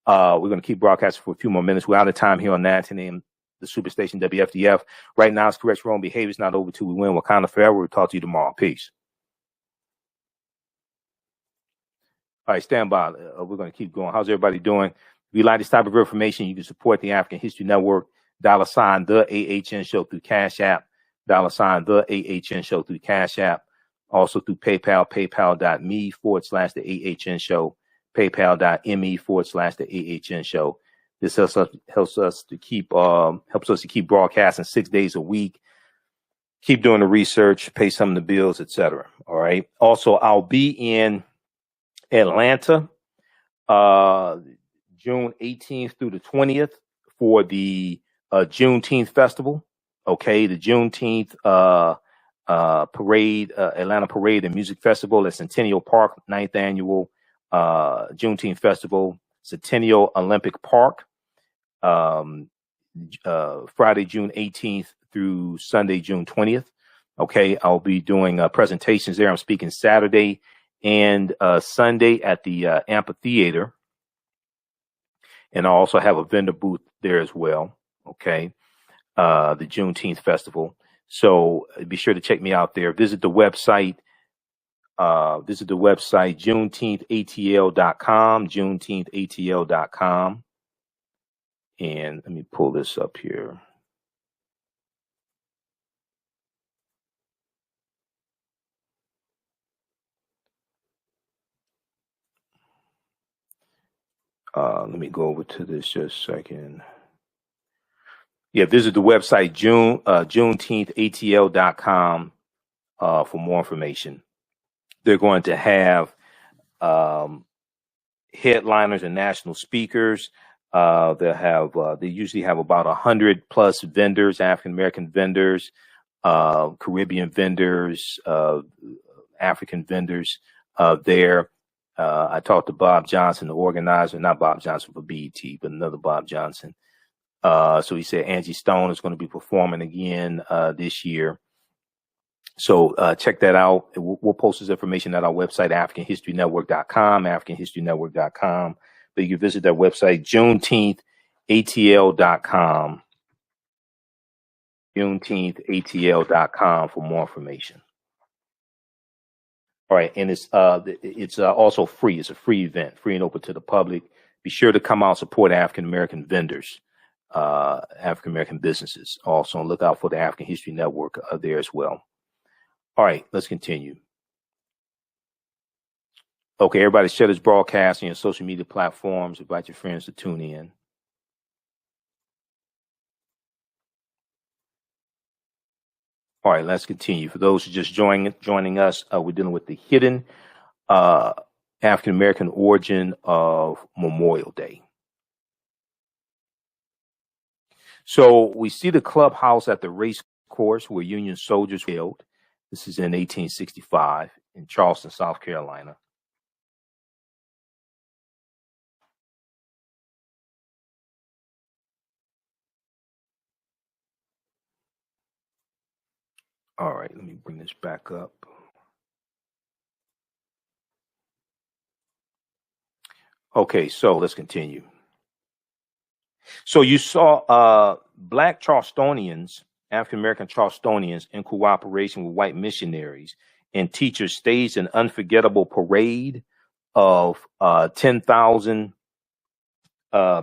We're going to keep broadcasting for a few more minutes. We're out of time here on 910 AM, the Superstation WFDF. Right now, it's correct wrong behavior. It's not over till we win. Wakanda forever. We'll talk to you tomorrow. Peace. All right, stand by. We're going to keep going. How's everybody doing? If you like this type of information, you can support the African History Network, $, the AHN Show through Cash App, $, the AHN Show through Cash App, also through PayPal, paypal.me/the AHN Show, paypal.me/the AHN Show. This helps us to keep broadcasting 6 days a week, keep doing the research, pay some of the bills, etc. All right. Also, I'll be in Atlanta, June 18th through the 20th for the Juneteenth Festival. Okay, the Juneteenth parade, Atlanta Parade and Music Festival at Centennial Park, 9th annual Juneteenth Festival, Centennial Olympic Park, Friday, June 18th through Sunday, June 20th. Okay, I'll be doing presentations there. I'm speaking Saturday and Sunday at the amphitheater, and I also have a vendor booth there as well. Okay, the Juneteenth Festival. So be sure to check me out there. Visit the website. JuneteenthATL.com. JuneteenthATL.com. And let me pull this up here. Let me go over to this just a second. Yeah, visit the website, JuneteenthATL.com, for more information. They're going to have headliners and national speakers. They usually have about 100+ vendors, African-American vendors, Caribbean vendors, African vendors there. I talked to Bob Johnson, the organizer, not Bob Johnson for BET, but another Bob Johnson. So he said Angie Stone is going to be performing again this year. So check that out. We'll post this information at our website, AfricanHistoryNetwork.com, AfricanHistoryNetwork.com. But you can visit that website, JuneteenthATL.com, JuneteenthATL.com for more information. All right, and it's also free. It's a free event, free and open to the public. Be sure to come out and support African-American vendors, African-American businesses. Also, and look out for the African History Network there as well. All right, let's continue. Okay, everybody share this broadcast on your social media platforms. Invite your friends to tune in. All right, let's continue. For those who just joining us, we're dealing with the hidden African-American origin of Memorial Day. So we see the clubhouse at the race course where Union soldiers were killed. This is in 1865 in Charleston, South Carolina. All right, let me bring this back up. Okay, so let's continue. So you saw Black Charlestonians, African-American Charlestonians, in cooperation with white missionaries and teachers, staged an unforgettable parade of 10,000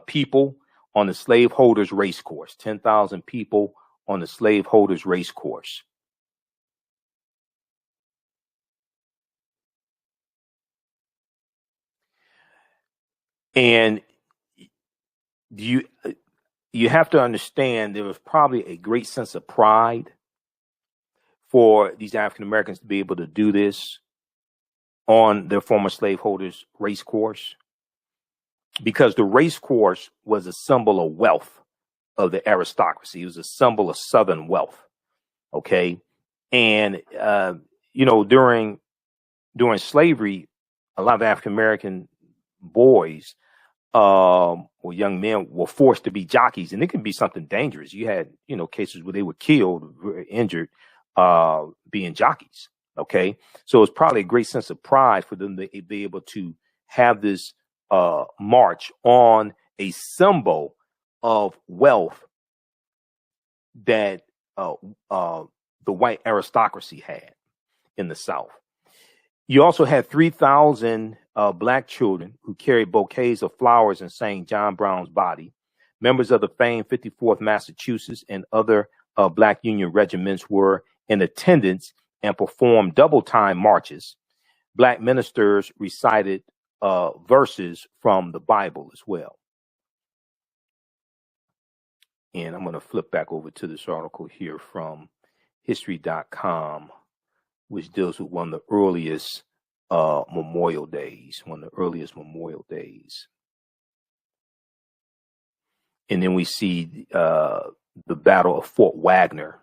people on the slaveholders race course. 10,000 people on the slaveholders race course. And you have to understand there was probably a great sense of pride for these African Americans to be able to do this on their former slaveholders race course, because the race course was a symbol of wealth of the aristocracy. It was a symbol of Southern wealth. Okay. And, during slavery, a lot of African American boys or young men were forced to be jockeys, and it can be something dangerous. You had, cases where they were killed, injured, being jockeys. Okay. So it's probably a great sense of pride for them to be able to have this march on a symbol of wealth that the white aristocracy had in the South. You also had 3,000 Black children who carried bouquets of flowers and sang John Brown's Body. Members of the famed 54th Massachusetts and other Black Union regiments were in attendance and performed double-time marches. Black ministers recited verses from the Bible as well. And I'm going to flip back over to this article here from history.com, which deals with one of the earliest Memorial Days, And then we see the Battle of Fort Wagner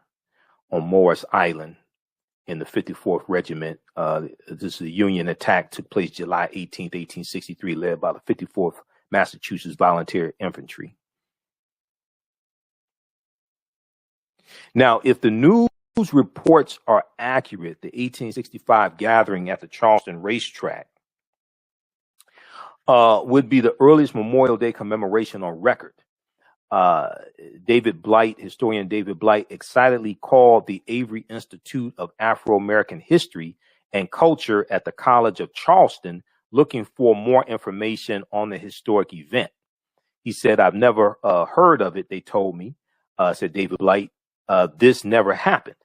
on Morris Island in the 54th Regiment. This is a Union attack, took place July 18th, 1863, led by the 54th Massachusetts Volunteer Infantry. Now, if the news reports are accurate, the 1865 gathering at the Charleston racetrack would be the earliest Memorial Day commemoration on record. Historian David Blight, excitedly called the Avery Institute of Afro-American History and Culture at the College of Charleston, looking for more information on the historic event. He said, "I've never heard of it, they told me," said David Blight. This never happened.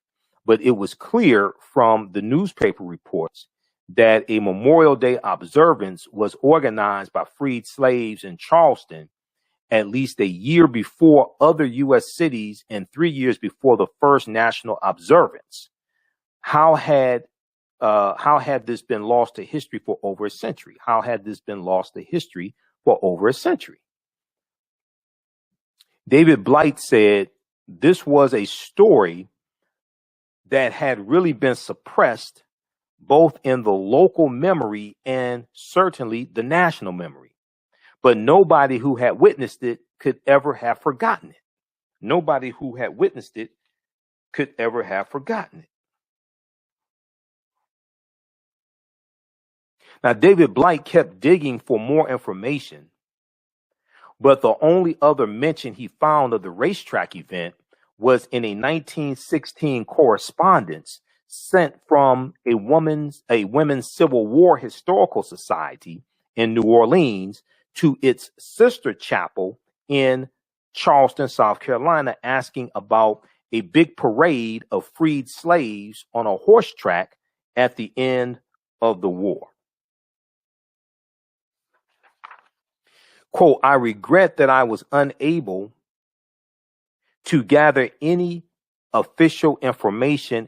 But it was clear from the newspaper reports that a Memorial Day observance was organized by freed slaves in Charleston at least a year before other U.S. cities and 3 years before the first national observance. How had this been lost to history for over a century? How had this been lost to history for over a century? David Blight said this was a story that had really been suppressed both in the local memory and certainly the national memory. But nobody who had witnessed it could ever have forgotten it. Nobody who had witnessed it could ever have forgotten it. Now, David Blight kept digging for more information, but the only other mention he found of the racetrack event was in a 1916 correspondence sent from a women's Civil War Historical Society in New Orleans to its sister chapel in Charleston, South Carolina, asking about a big parade of freed slaves on a horse track at the end of the war. Quote, "I regret that I was unable to gather any official information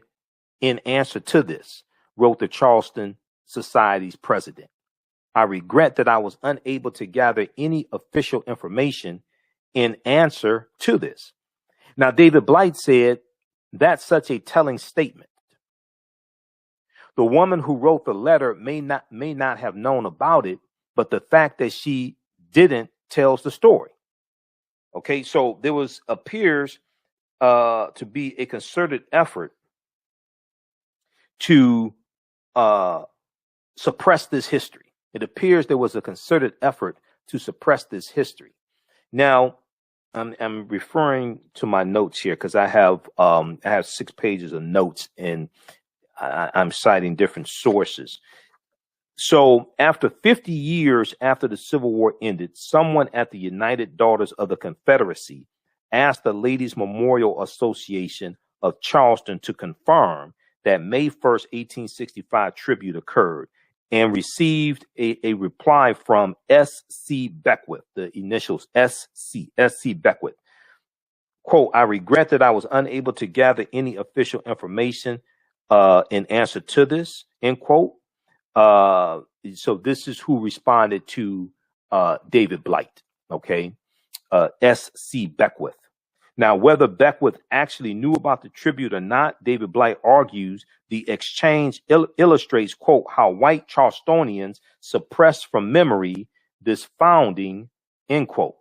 in answer to this," wrote the Charleston Society's president. "I regret that I was unable to gather any official information in answer to this." Now, David Blight said that's such a telling statement. The woman who wrote the letter may not have known about it, but the fact that she didn't tells the story. Okay, so there appears to be a concerted effort to suppress this history. It appears there was a concerted effort to suppress this history. Now, I'm referring to my notes here because I have 6 pages of notes, and I'm citing different sources. So after 50 years after the Civil War ended, someone at the United Daughters of the Confederacy asked the Ladies Memorial Association of Charleston to confirm that May 1st, 1865 tribute occurred, and received a reply from S.C. Beckwith, the initials S.C. Beckwith. Quote, I regret that I was unable to gather any official information in answer to this, end quote. So this is who responded to David Blight, okay? S.C. Beckwith. Now, whether Beckwith actually knew about the tribute or not, David Blight argues the exchange illustrates, quote, how white Charlestonians suppressed from memory this founding, end quote.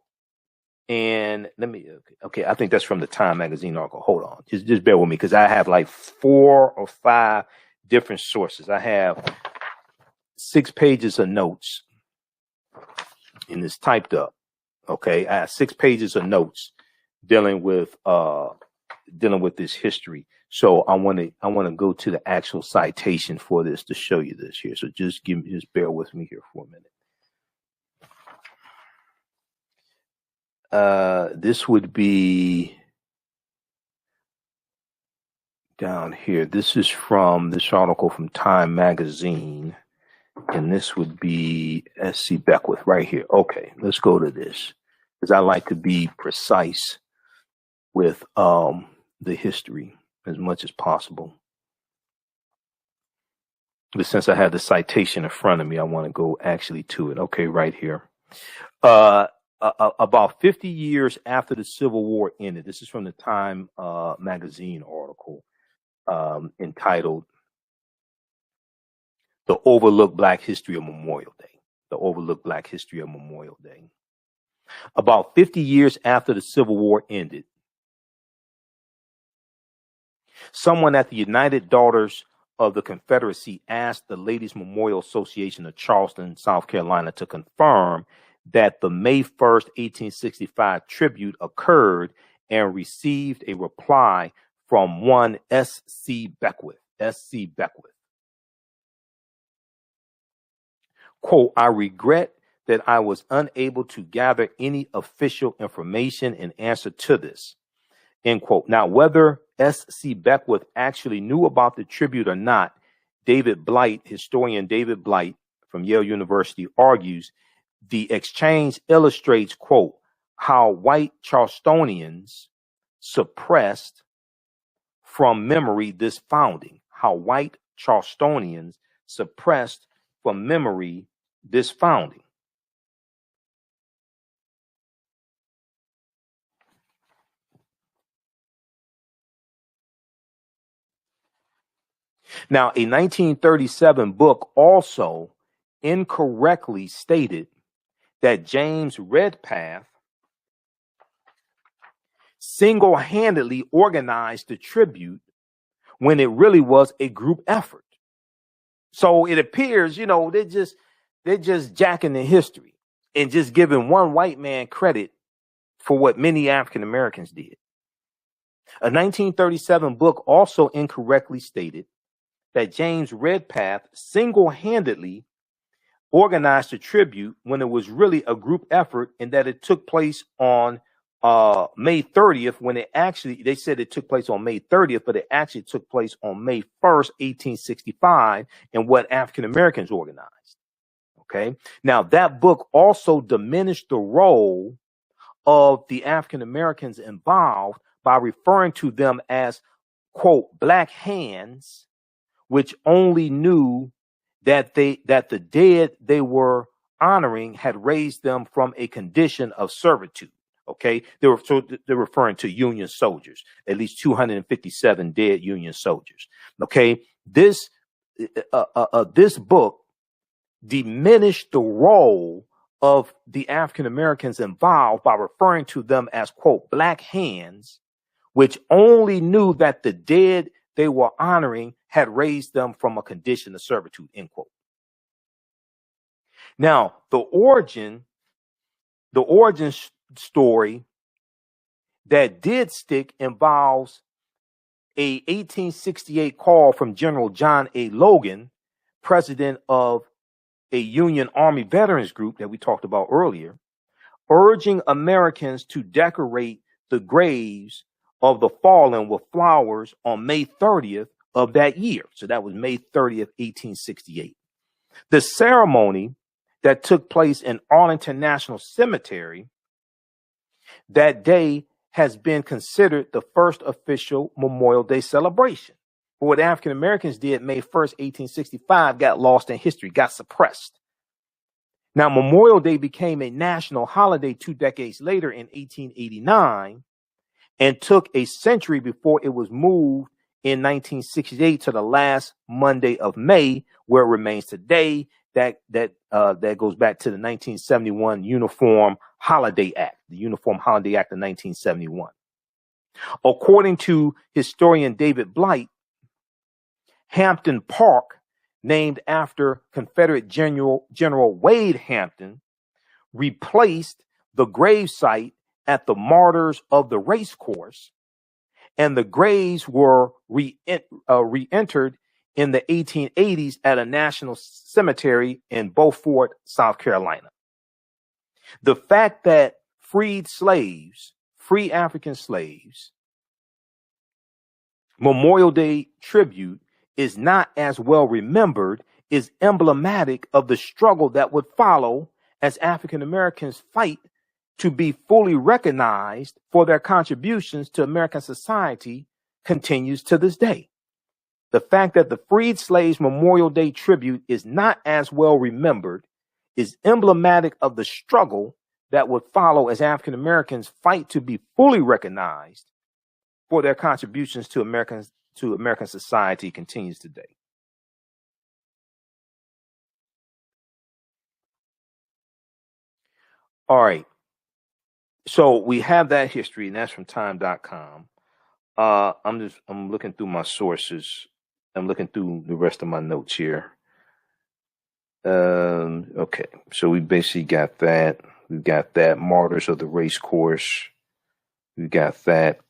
And let me, okay, I think that's from the Time magazine article. Hold on, just bear with me because I have like 4 or 5 different sources. I have 6 pages of notes, and it's typed up. Okay, I have 6 pages of notes dealing with this history. So I want to go to the actual citation for this to show you this here. So just bear with me here for a minute. This would be down here. This is from this article from Time magazine, and this would be S.C. Beckwith right here. Okay, let's go to this because I like to be precise with the history as much as possible. But since I have the citation in front of me, I want to go actually to it. Okay, right here. About 50 years after the Civil War ended, this is from the Time magazine article entitled The Overlooked Black History of Memorial Day. The Overlooked Black History of Memorial Day. About 50 years after the Civil War ended, someone at the United Daughters of the Confederacy asked the Ladies Memorial Association of Charleston, South Carolina, to confirm that the May 1st, 1865 tribute occurred, and received a reply from one S.C. Beckwith. S.C. Beckwith. Quote, I regret that I was unable to gather any official information in answer to this, end quote. Now, whether S.C. Beckwith actually knew about the tribute or not, David Blight, historian David Blight from Yale University, argues the exchange illustrates, quote, how white Charlestonians suppressed from memory this founding. How white Charlestonians suppressed from memory this founding. Now, a 1937 book also incorrectly stated that James Redpath single-handedly organized the tribute when it really was a group effort. So it appears, they're just jacking the history and just giving one white man credit for what many African Americans did. A 1937 book also incorrectly stated that James Redpath single-handedly organized the tribute when it was really a group effort, and that it took place on May 30th, when they said it took place on May 30th, but it actually took place on May 1st, 1865, and what African Americans organized. Okay. Now, that book also diminished the role of the African Americans involved by referring to them as, quote, black hands, which only knew that the dead they were honoring had raised them from a condition of servitude. Okay, they're referring to Union soldiers, at least 257 dead Union soldiers. Okay, this this book diminished the role of the African Americans involved by referring to them as, quote, black hands, which only knew that the dead they were honoring had raised them from a condition of servitude, end quote. Now, the origin story that did stick involves a 1868 call from General John A. Logan, president of a Union Army veterans group that we talked about earlier, urging Americans to decorate the graves of the fallen with flowers on May 30th of that year. So that was May 30th, 1868. The ceremony that took place in Arlington National Cemetery that day has been considered the first official Memorial Day celebration. But what African Americans did May 1st, 1865 got lost in history, got suppressed. Now, Memorial Day became a national holiday 2 decades later in 1889 and took a century before it was moved in 1968 to the last Monday of May, where it remains today. That goes back to the 1971 Uniform Holiday Act, the Uniform Holiday Act of 1971. According to historian David Blight, Hampton Park, named after Confederate General Wade Hampton, replaced the gravesite at the Martyrs of the Racecourse, and the graves were re-entered in the 1880s at a national cemetery in Beaufort, South Carolina. The fact that free African slaves, Memorial Day tribute is not as well remembered is emblematic of the struggle that would follow as African Americans fight to be fully recognized for their contributions to American society continues to this day. The fact that the freed slaves Memorial Day tribute is not as well remembered is emblematic of the struggle that would follow as African Americans fight to be fully recognized for their contributions to American society continues today. All right. So we have that history, and that's from time.com. I'm looking through my sources. I'm looking through the rest of my notes here. Okay, so we basically got that. We've got that. Martyrs of the Racecourse. We got that.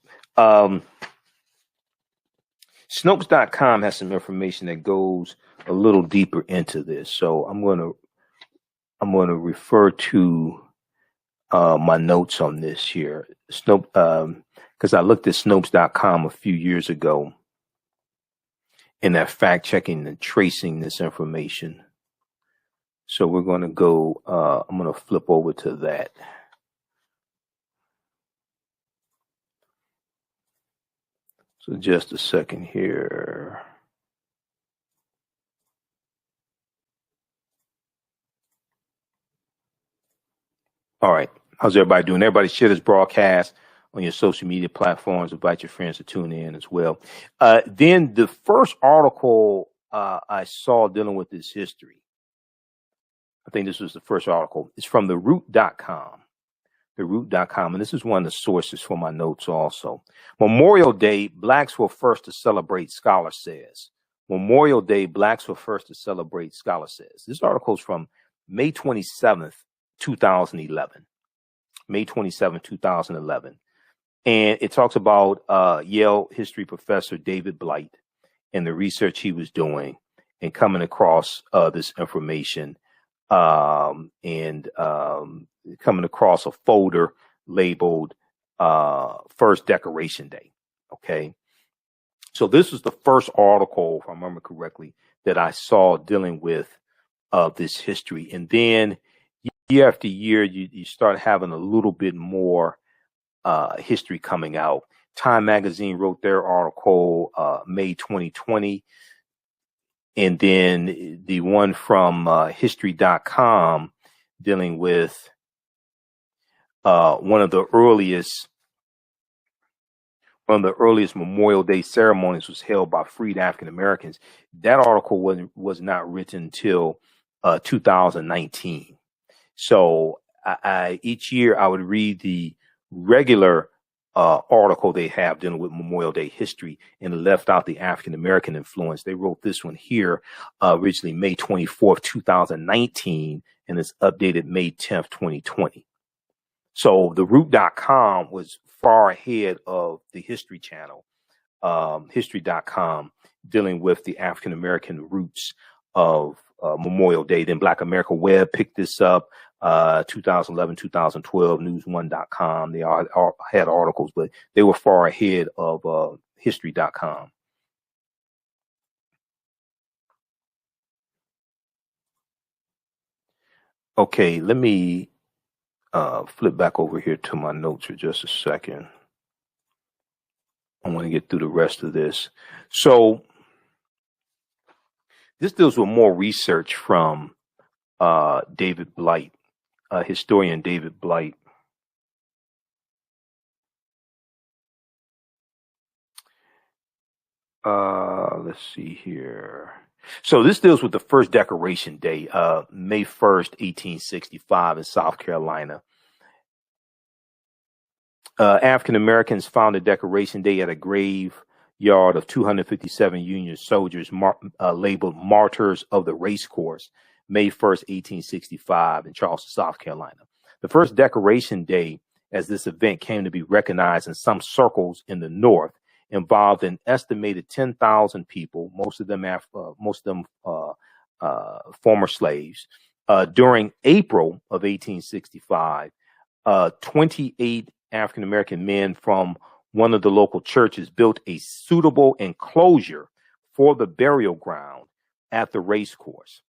Snopes.com has some information that goes a little deeper into this. So I'm going to refer to my notes on this here. Because I looked at Snopes.com a few years ago in that fact checking and tracing this information. So we're going to go, I'm going to flip over to that. So just a second here. All right. How's everybody doing? Everybody share this broadcast on your social media platforms. Invite your friends to tune in as well. Then the first article I saw dealing with this history, I think this was the first article. It's from theroot.com. Theroot.com. And this is one of the sources for my notes also. Memorial Day, blacks were first to celebrate, scholar says. Memorial Day, blacks were first to celebrate, scholar says. This article is from May 27th, 2011. May 27, 2011. And it talks about Yale history professor David Blight and the research he was doing and coming across this information and coming across a folder labeled First Decoration Day. Okay. So this was the first article, if I remember correctly, that I saw dealing with this history. And then year after year, you start having a little bit more history coming out. Time Magazine wrote their article May 2020. And then the one from history.com dealing with one of the earliest One of the earliest Memorial Day ceremonies was held by freed African Americans. That article was not written until 2019. So each year I would read the regular article they have dealing with Memorial Day history and left out the African American influence. They wrote this one here originally May 24th, 2019, and it's updated May 10th, 2020. So the root.com was far ahead of the History Channel, history.com, dealing with the African American roots of Memorial Day. Then Black America Web picked this up, 2011, 2012, news1.com. They all had articles, but they were far ahead of history.com. Okay, let me flip back over here to my notes for just a second. I want to get through the rest of this. So this deals with more research from David Blight, historian David Blight. Let's see here. So this deals with the first Decoration Day, May 1st, 1865 in South Carolina. African Americans founded Decoration Day at a graveyard of 257 Union soldiers labeled Martyrs of the Racecourse, May 1st, 1865 in Charleston, South Carolina. The first Decoration Day, as this event came to be recognized in some circles in the North, involved an estimated 10,000 people, most of them former slaves. During April of 1865, 28 African American men from one of the local churches built a suitable enclosure for the burial ground at the racecourse.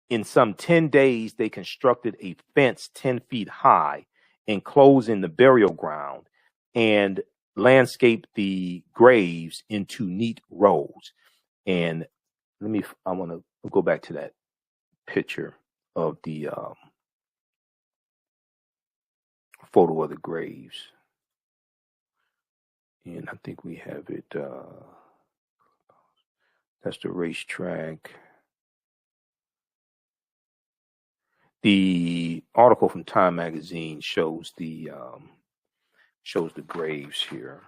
In some 10 days, they constructed a fence 10 feet high, enclosing the burial ground, and landscaped the graves into neat rows. And I want to go back to that picture of the photo of the graves. And I think we have it. That's the racetrack. The article from Time magazine shows the graves here.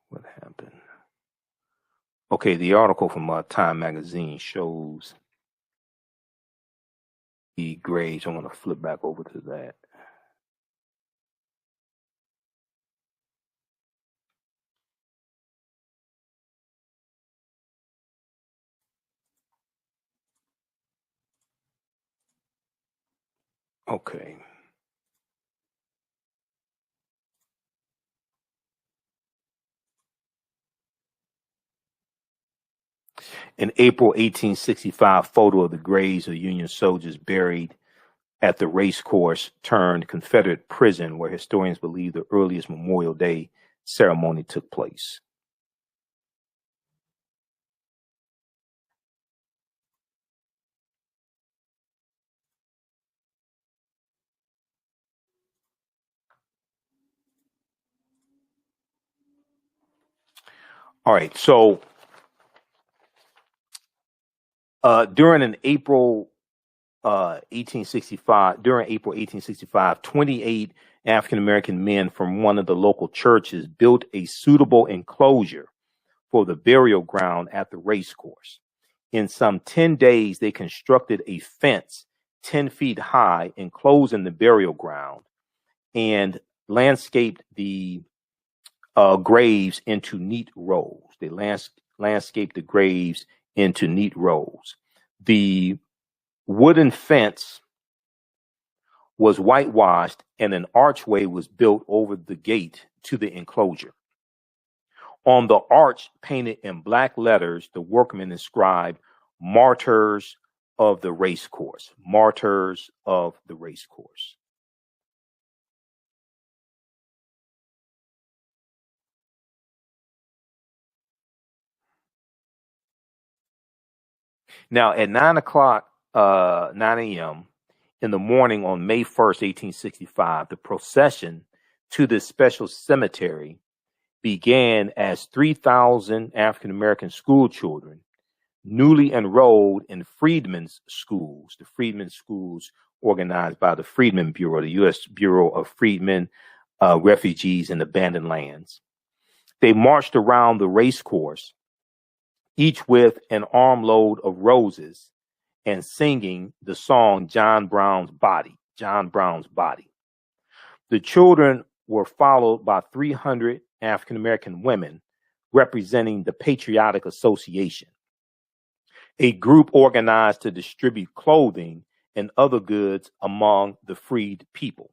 What happened? Okay, the article from Time magazine shows the graves. I want to flip back over to that. Okay. An April 1865 photo of the graves of Union soldiers buried at the racecourse turned Confederate prison, where historians believe the earliest Memorial Day ceremony took place. All right, so during April 1865, 28 African American men from one of the local churches built a suitable enclosure for the burial ground at the racecourse. In some 10 days, they constructed a fence 10 feet high enclosing the burial ground and landscaped the graves into neat rows. They landscaped the graves into neat rows. The wooden fence was whitewashed and an archway was built over the gate to the enclosure. On the arch, painted in black letters, the workmen inscribed Martyrs of the Racecourse. Martyrs of the Racecourse. Now, at 9 o'clock, 9 a.m. in the morning on May 1st, 1865, the procession to this special cemetery began as 3,000 African American school children newly enrolled in freedmen's schools, the freedmen's schools organized by the Freedmen Bureau, the U.S. Bureau of Freedmen, Refugees, and Abandoned Lands. They marched around the race course, each with an armload of roses and singing the song John Brown's Body, John Brown's Body. The children were followed by 300 African American women representing the Patriotic Association, a group organized to distribute clothing and other goods among the freed people.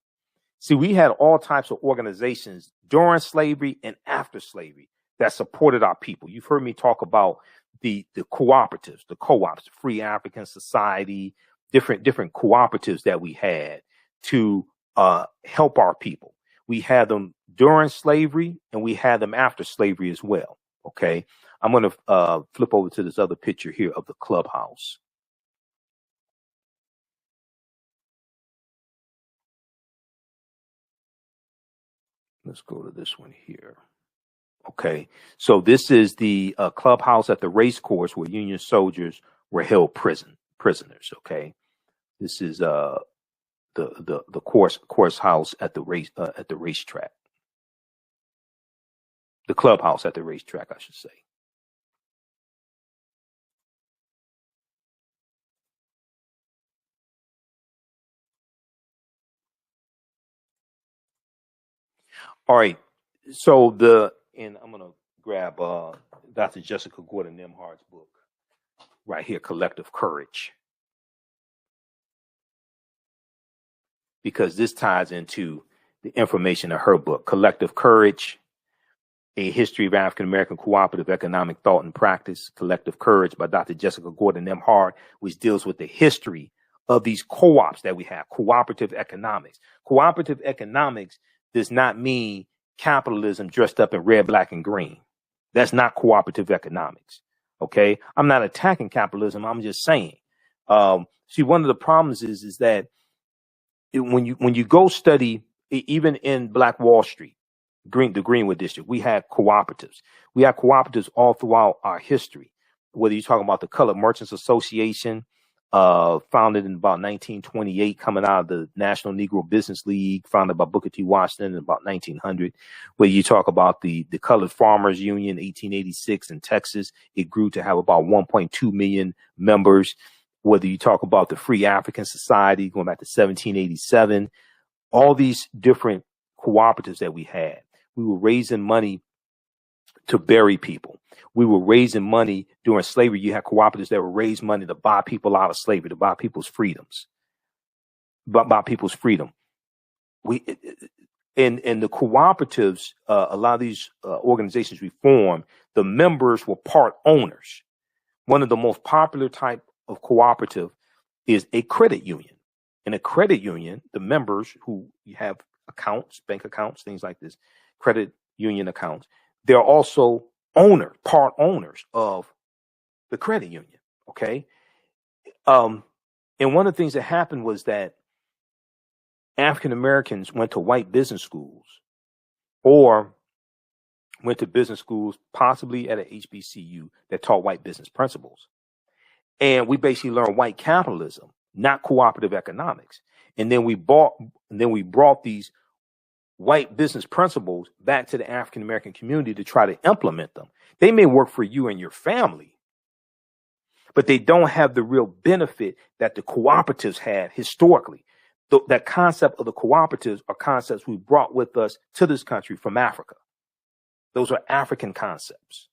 See, we had all types of organizations during slavery and after slavery that supported our people. You've heard me talk about the cooperatives, the co-ops, the Free African Society, different cooperatives that we had to help our people. We had them during slavery and we had them after slavery as well. Okay, I'm going to flip over to this other picture here of the clubhouse. Let's go to this one here. Okay, so this is the clubhouse at the race course where Union soldiers were held prisoners. Okay, this is the course house at the racetrack, the clubhouse at the racetrack, I should say. All right, so and I'm gonna grab Dr. Jessica Gordon Nembhard's book right here, Collective Courage, because this ties into the information of her book, Collective Courage, A History of African American Cooperative Economic Thought and Practice, Collective Courage by Dr. Jessica Gordon Nembhard, which deals with the history of these co-ops that we have, cooperative economics. Cooperative economics does not mean capitalism dressed up in red, black, and green. That's not cooperative economics. Okay, I'm not attacking capitalism. I'm just saying. See, one of the problems is that when you go study, even in Black Wall Street, the Greenwood District, we had cooperatives. We had cooperatives all throughout our history. Whether you're talking about the Colored Merchants Association, founded in about 1928, coming out of the National Negro Business League, founded by Booker T. Washington in about 1900. Whether you talk about the Colored Farmers Union, 1886 in Texas, it grew to have about 1.2 million members. Whether you talk about the Free African Society, going back to 1787, all these different cooperatives that we had, we were raising money to bury people. We were raising money during slavery. You had cooperatives that would raise money to buy people out of slavery, to buy people's freedoms, buy people's freedom. In the cooperatives, a lot of these organizations we formed, the members were part owners. One of the most popular type of cooperative is a credit union. In a credit union, the members who have accounts, bank accounts, things like this, credit union accounts, they're also part owners of the credit union. Okay. And one of the things that happened was that African Americans went to white business schools or went to business schools, possibly at a HBCU that taught white business principles. And we basically learned white capitalism, not cooperative economics. And then we brought these white business principles back to the African American community to try to implement them. They may work for you and your family, but they don't have the real benefit that the cooperatives had historically. That concept of the cooperatives are concepts we brought with us to this country from Africa. Those are African concepts.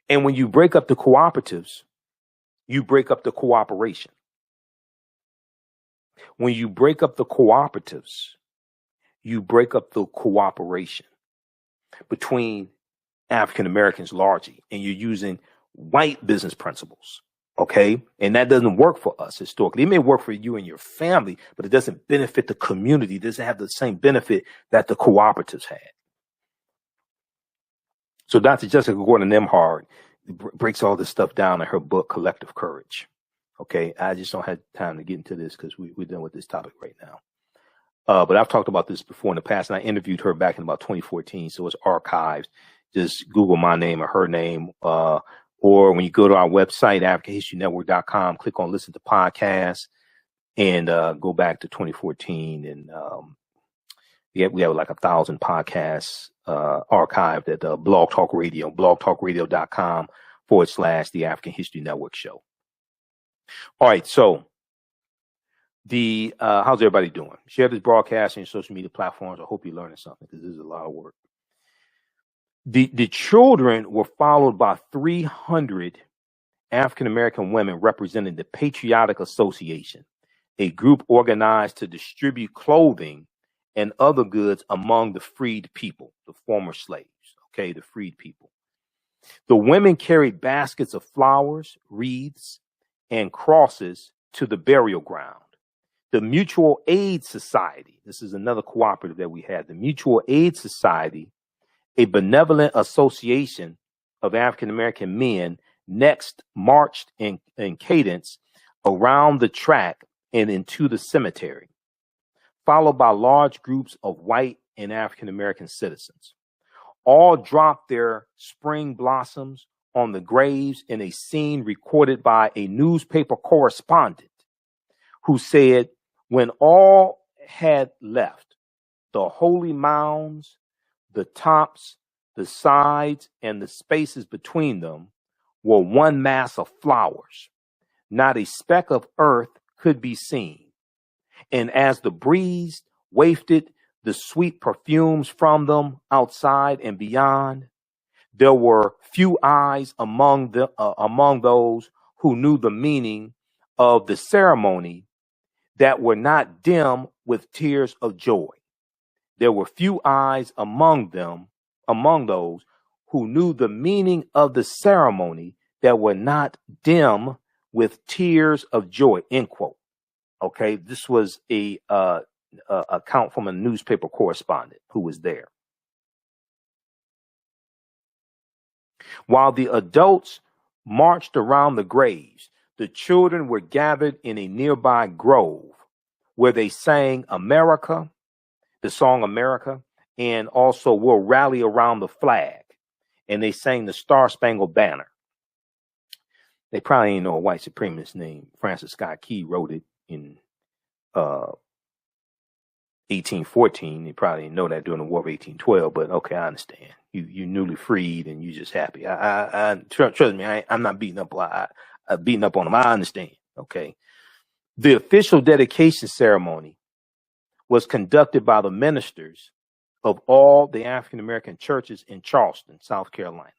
And when you break up the cooperatives, you break up the cooperation. When you break up the cooperatives, you break up the cooperation between African Americans largely, and you're using white business principles. Okay. And that doesn't work for us historically. It may work for you and your family, but it doesn't benefit the community. It doesn't have the same benefit that the cooperatives had. So Dr. Jessica Gordon Nembhard breaks all this stuff down in her book, Collective Courage. Okay, I just don't have time to get into this because we're done with this topic right now. But I've talked about this before in the past, and I interviewed her back in about 2014, so it's archived. Just Google my name or her name, or when you go to our website, AfricanHistoryNetwork.com, click on Listen to Podcasts, and go back to 2014, and we have like 1,000 podcasts archived at Blog Talk Radio, blogtalkradio.com/The African History Network Show. All right, so how's everybody doing? Share this broadcast on your social media platforms. I hope you're learning something because this is a lot of work. The children were followed by 300 African-American women representing the Patriotic Association, a group organized to distribute clothing and other goods among the freed people, the former slaves, okay, the freed people. The women carried baskets of flowers, wreaths, and crosses to the burial ground. The Mutual Aid Society, this is another cooperative that we had, the Mutual Aid Society, a benevolent association of African-American men, next marched in cadence around the track and into the cemetery, followed by large groups of white and African-American citizens. All dropped their spring blossoms on the graves in a scene recorded by a newspaper correspondent who said, when all had left, the holy mounds, the tops, the sides, and the spaces between them were one mass of flowers. Not a speck of earth could be seen. And as the breeze wafted the sweet perfumes from them outside and beyond, there were few eyes among those who knew the meaning of the ceremony that were not dim with tears of joy. There were few eyes among those who knew the meaning of the ceremony that were not dim with tears of joy, end quote. Okay, this was a account from a newspaper correspondent who was there. While the adults marched around the graves, the children were gathered in a nearby grove where they sang America, the song America, and also We'll Rally Around the Flag. And they sang the Star Spangled Banner. They probably ain't know a white supremacist named Francis Scott Key wrote it in 1814. They probably didn't know that during the War of 1812, but okay, I understand. You newly freed and you just happy. I trust me, I'm not beating up on them. I understand. Okay. The official dedication ceremony was conducted by the ministers of all the African-American churches in Charleston, South Carolina,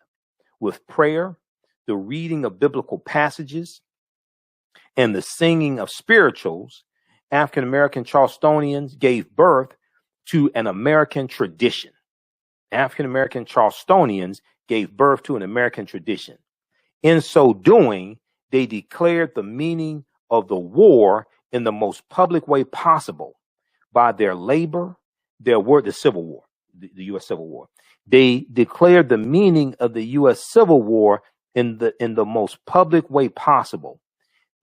with prayer, the reading of biblical passages, and the singing of spirituals. African-American Charlestonians gave birth to an American tradition. African-American Charlestonians gave birth to an American tradition. In so doing, they declared the meaning of the war in the most public way possible by their labor, their work, the Civil War, the U.S. Civil War. They declared the meaning of the U.S. Civil War in the most public way possible.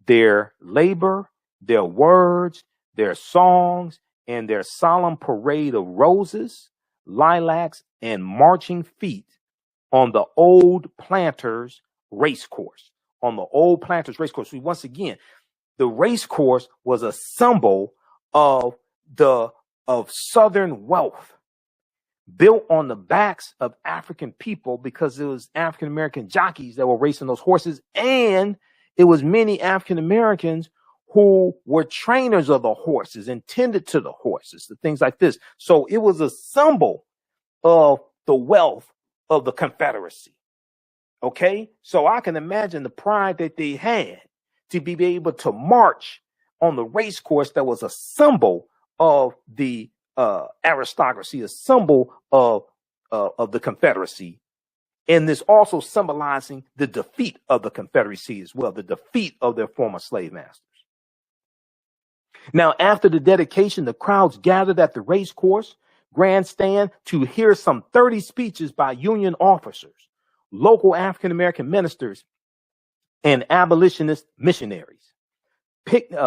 Their labor, their words, their songs, and their solemn parade of roses, lilacs, and marching feet on the old Planters race course. On the old Planters race course. Once again, the race course was a symbol of Southern wealth, built on the backs of African people, because it was African American jockeys that were racing those horses, and it was many African Americans who were trainers of the horses and tended to the horses, the things like this. So it was a symbol of the wealth of the Confederacy. Okay, so I can imagine the pride that they had to be able to march on the race course that was a symbol of the aristocracy, a symbol of the Confederacy, and this also symbolizing the defeat of the Confederacy as well, the defeat of their former slave masters. Now, after the dedication, the crowds gathered at the race course grandstand to hear some 30 speeches by Union officers, local African-American ministers and abolitionist missionaries. Picnics,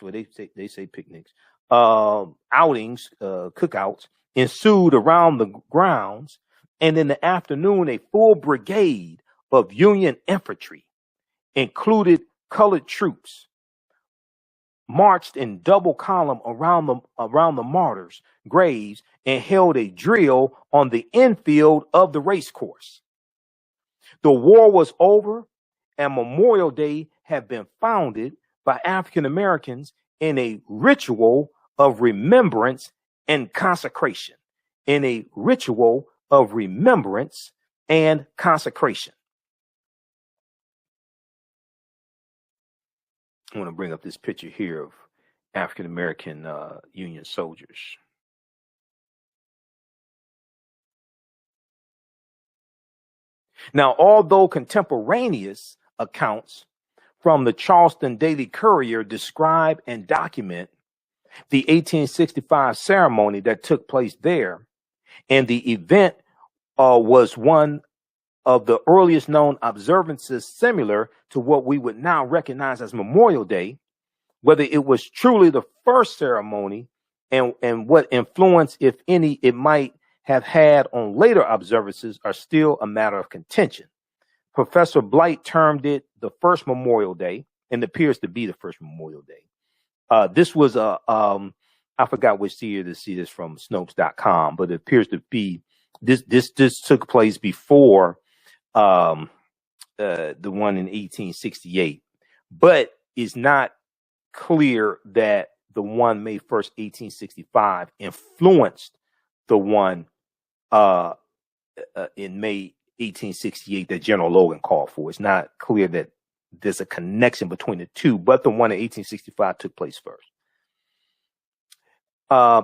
where they say picnics, outings, cookouts ensued around the grounds, and in the afternoon, a full brigade of Union infantry, included colored troops, marched in double column around the martyrs' graves and held a drill on the infield of the race course. The war was over, and Memorial Day had been founded by African Americans in a ritual of remembrance and consecration. In a ritual of remembrance and consecration. I want to bring up this picture here of African American Union soldiers. Now, although contemporaneous accounts from the Charleston Daily Courier describe and document the 1865 ceremony that took place there, and the event was one of the earliest known observances similar to what we would now recognize as Memorial Day, whether it was truly the first ceremony and what influence, if any, it might have had on later observances are still a matter of contention. Professor Blight termed it the first Memorial Day, and appears to be the first Memorial Day. This was I forgot which year to see this from Snopes.com, but it appears to be this took place before the one in 1868, but it's not clear that the one May 1st, 1865 influenced the one in May 1868 that General Logan called for. It's not clear that there's a connection between the two, but the one in 1865 took place first.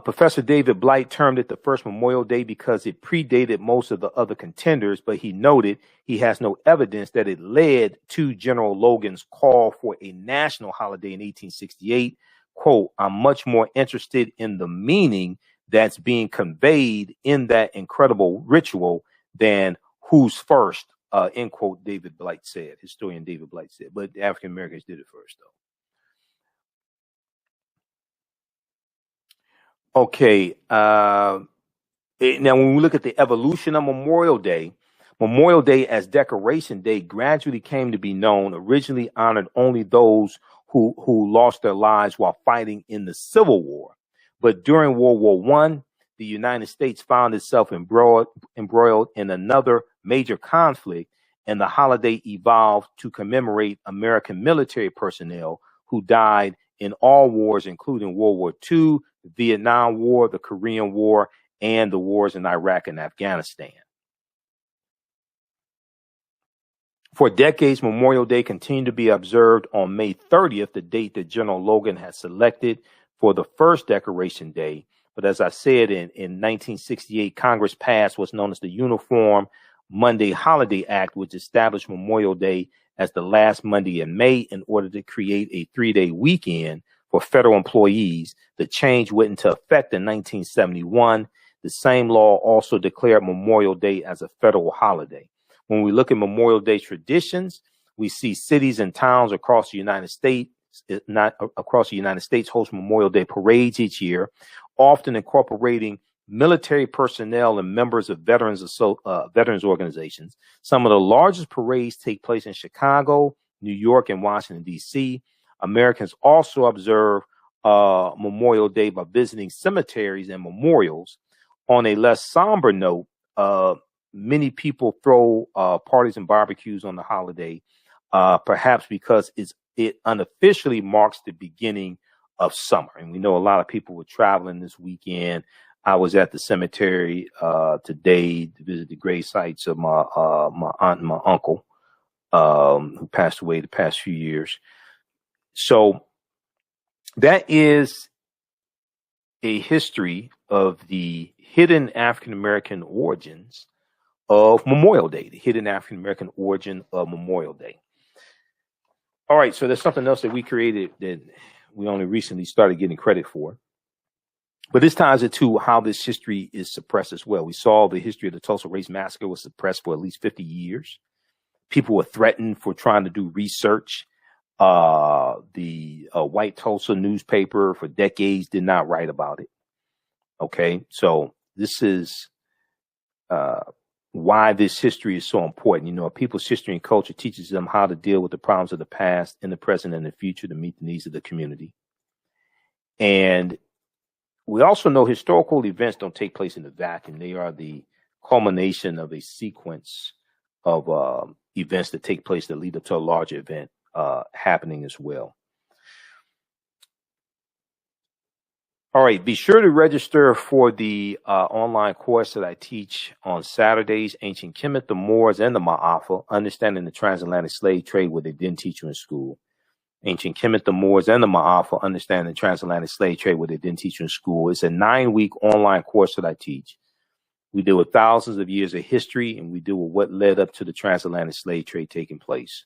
Professor David Blight termed it the first Memorial Day because it predated most of the other contenders, but he noted he has no evidence that it led to General Logan's call for a national holiday in 1868. Quote, I'm much more interested in the meaning that's being conveyed in that incredible ritual than who's first, end quote, David Blight said, historian David Blight said, but African Americans did it first, though. Okay. Now, when we look at the evolution of Memorial Day as Decoration Day gradually came to be known, originally honored only those who lost their lives while fighting in the Civil War. But during World War I, the United States found itself embroiled in another major conflict, and the holiday evolved to commemorate American military personnel who died in all wars, including World War II, the Vietnam War, the Korean War, and the wars in Iraq and Afghanistan. For decades, Memorial Day continued to be observed on May 30th, the date that General Logan had selected for the first Decoration Day. But as I said, in 1968, Congress passed what's known as the Uniform Monday Holiday Act, which established Memorial Day as the last Monday in May in order to create a 3-day weekend for federal employees. The change went into effect in 1971. The same law also declared Memorial Day as a federal holiday. When we look at Memorial Day traditions, we see cities and towns across the United States, host Memorial Day parades each year, often incorporating military personnel and members of veterans organizations. Some of the largest parades take place in Chicago, New York, and Washington, D.C. Americans also observe Memorial Day by visiting cemeteries and memorials. On a less somber note, many people throw parties and barbecues on the holiday, perhaps because it unofficially marks the beginning of summer. And we know a lot of people were traveling this weekend. I was at the cemetery today to visit the grave sites of my aunt and my uncle, who passed away the past few years. So that is a history of the hidden African-American origins of Memorial Day, the hidden African-American origin of Memorial Day. All right, so there's something else that we created that we only recently started getting credit for. But this ties it to how this history is suppressed as well. We saw the history of the Tulsa Race Massacre was suppressed for at least 50 years. People were threatened for trying to do research. The white Tulsa newspaper for decades did not write about it. Okay, so this is why this history is so important. You know, people's history and culture teaches them how to deal with the problems of the past, in the present, and the future to meet the needs of the community. And we also know historical events don't take place in a vacuum. They are the culmination of a sequence of events that take place that lead up to a larger event happening as well. All right, be sure to register for the online course that I teach on Saturdays, Ancient Kemet, the Moors, and the Ma'afa, Understanding the Transatlantic Slave Trade, what they didn't teach you in school. Ancient Kemet, the Moors, and the Ma'afa, Understanding the Transatlantic Slave Trade, what they didn't teach you in school. It's a 9-week online course that I teach. We deal with thousands of years of history, and we deal with what led up to the transatlantic slave trade taking place.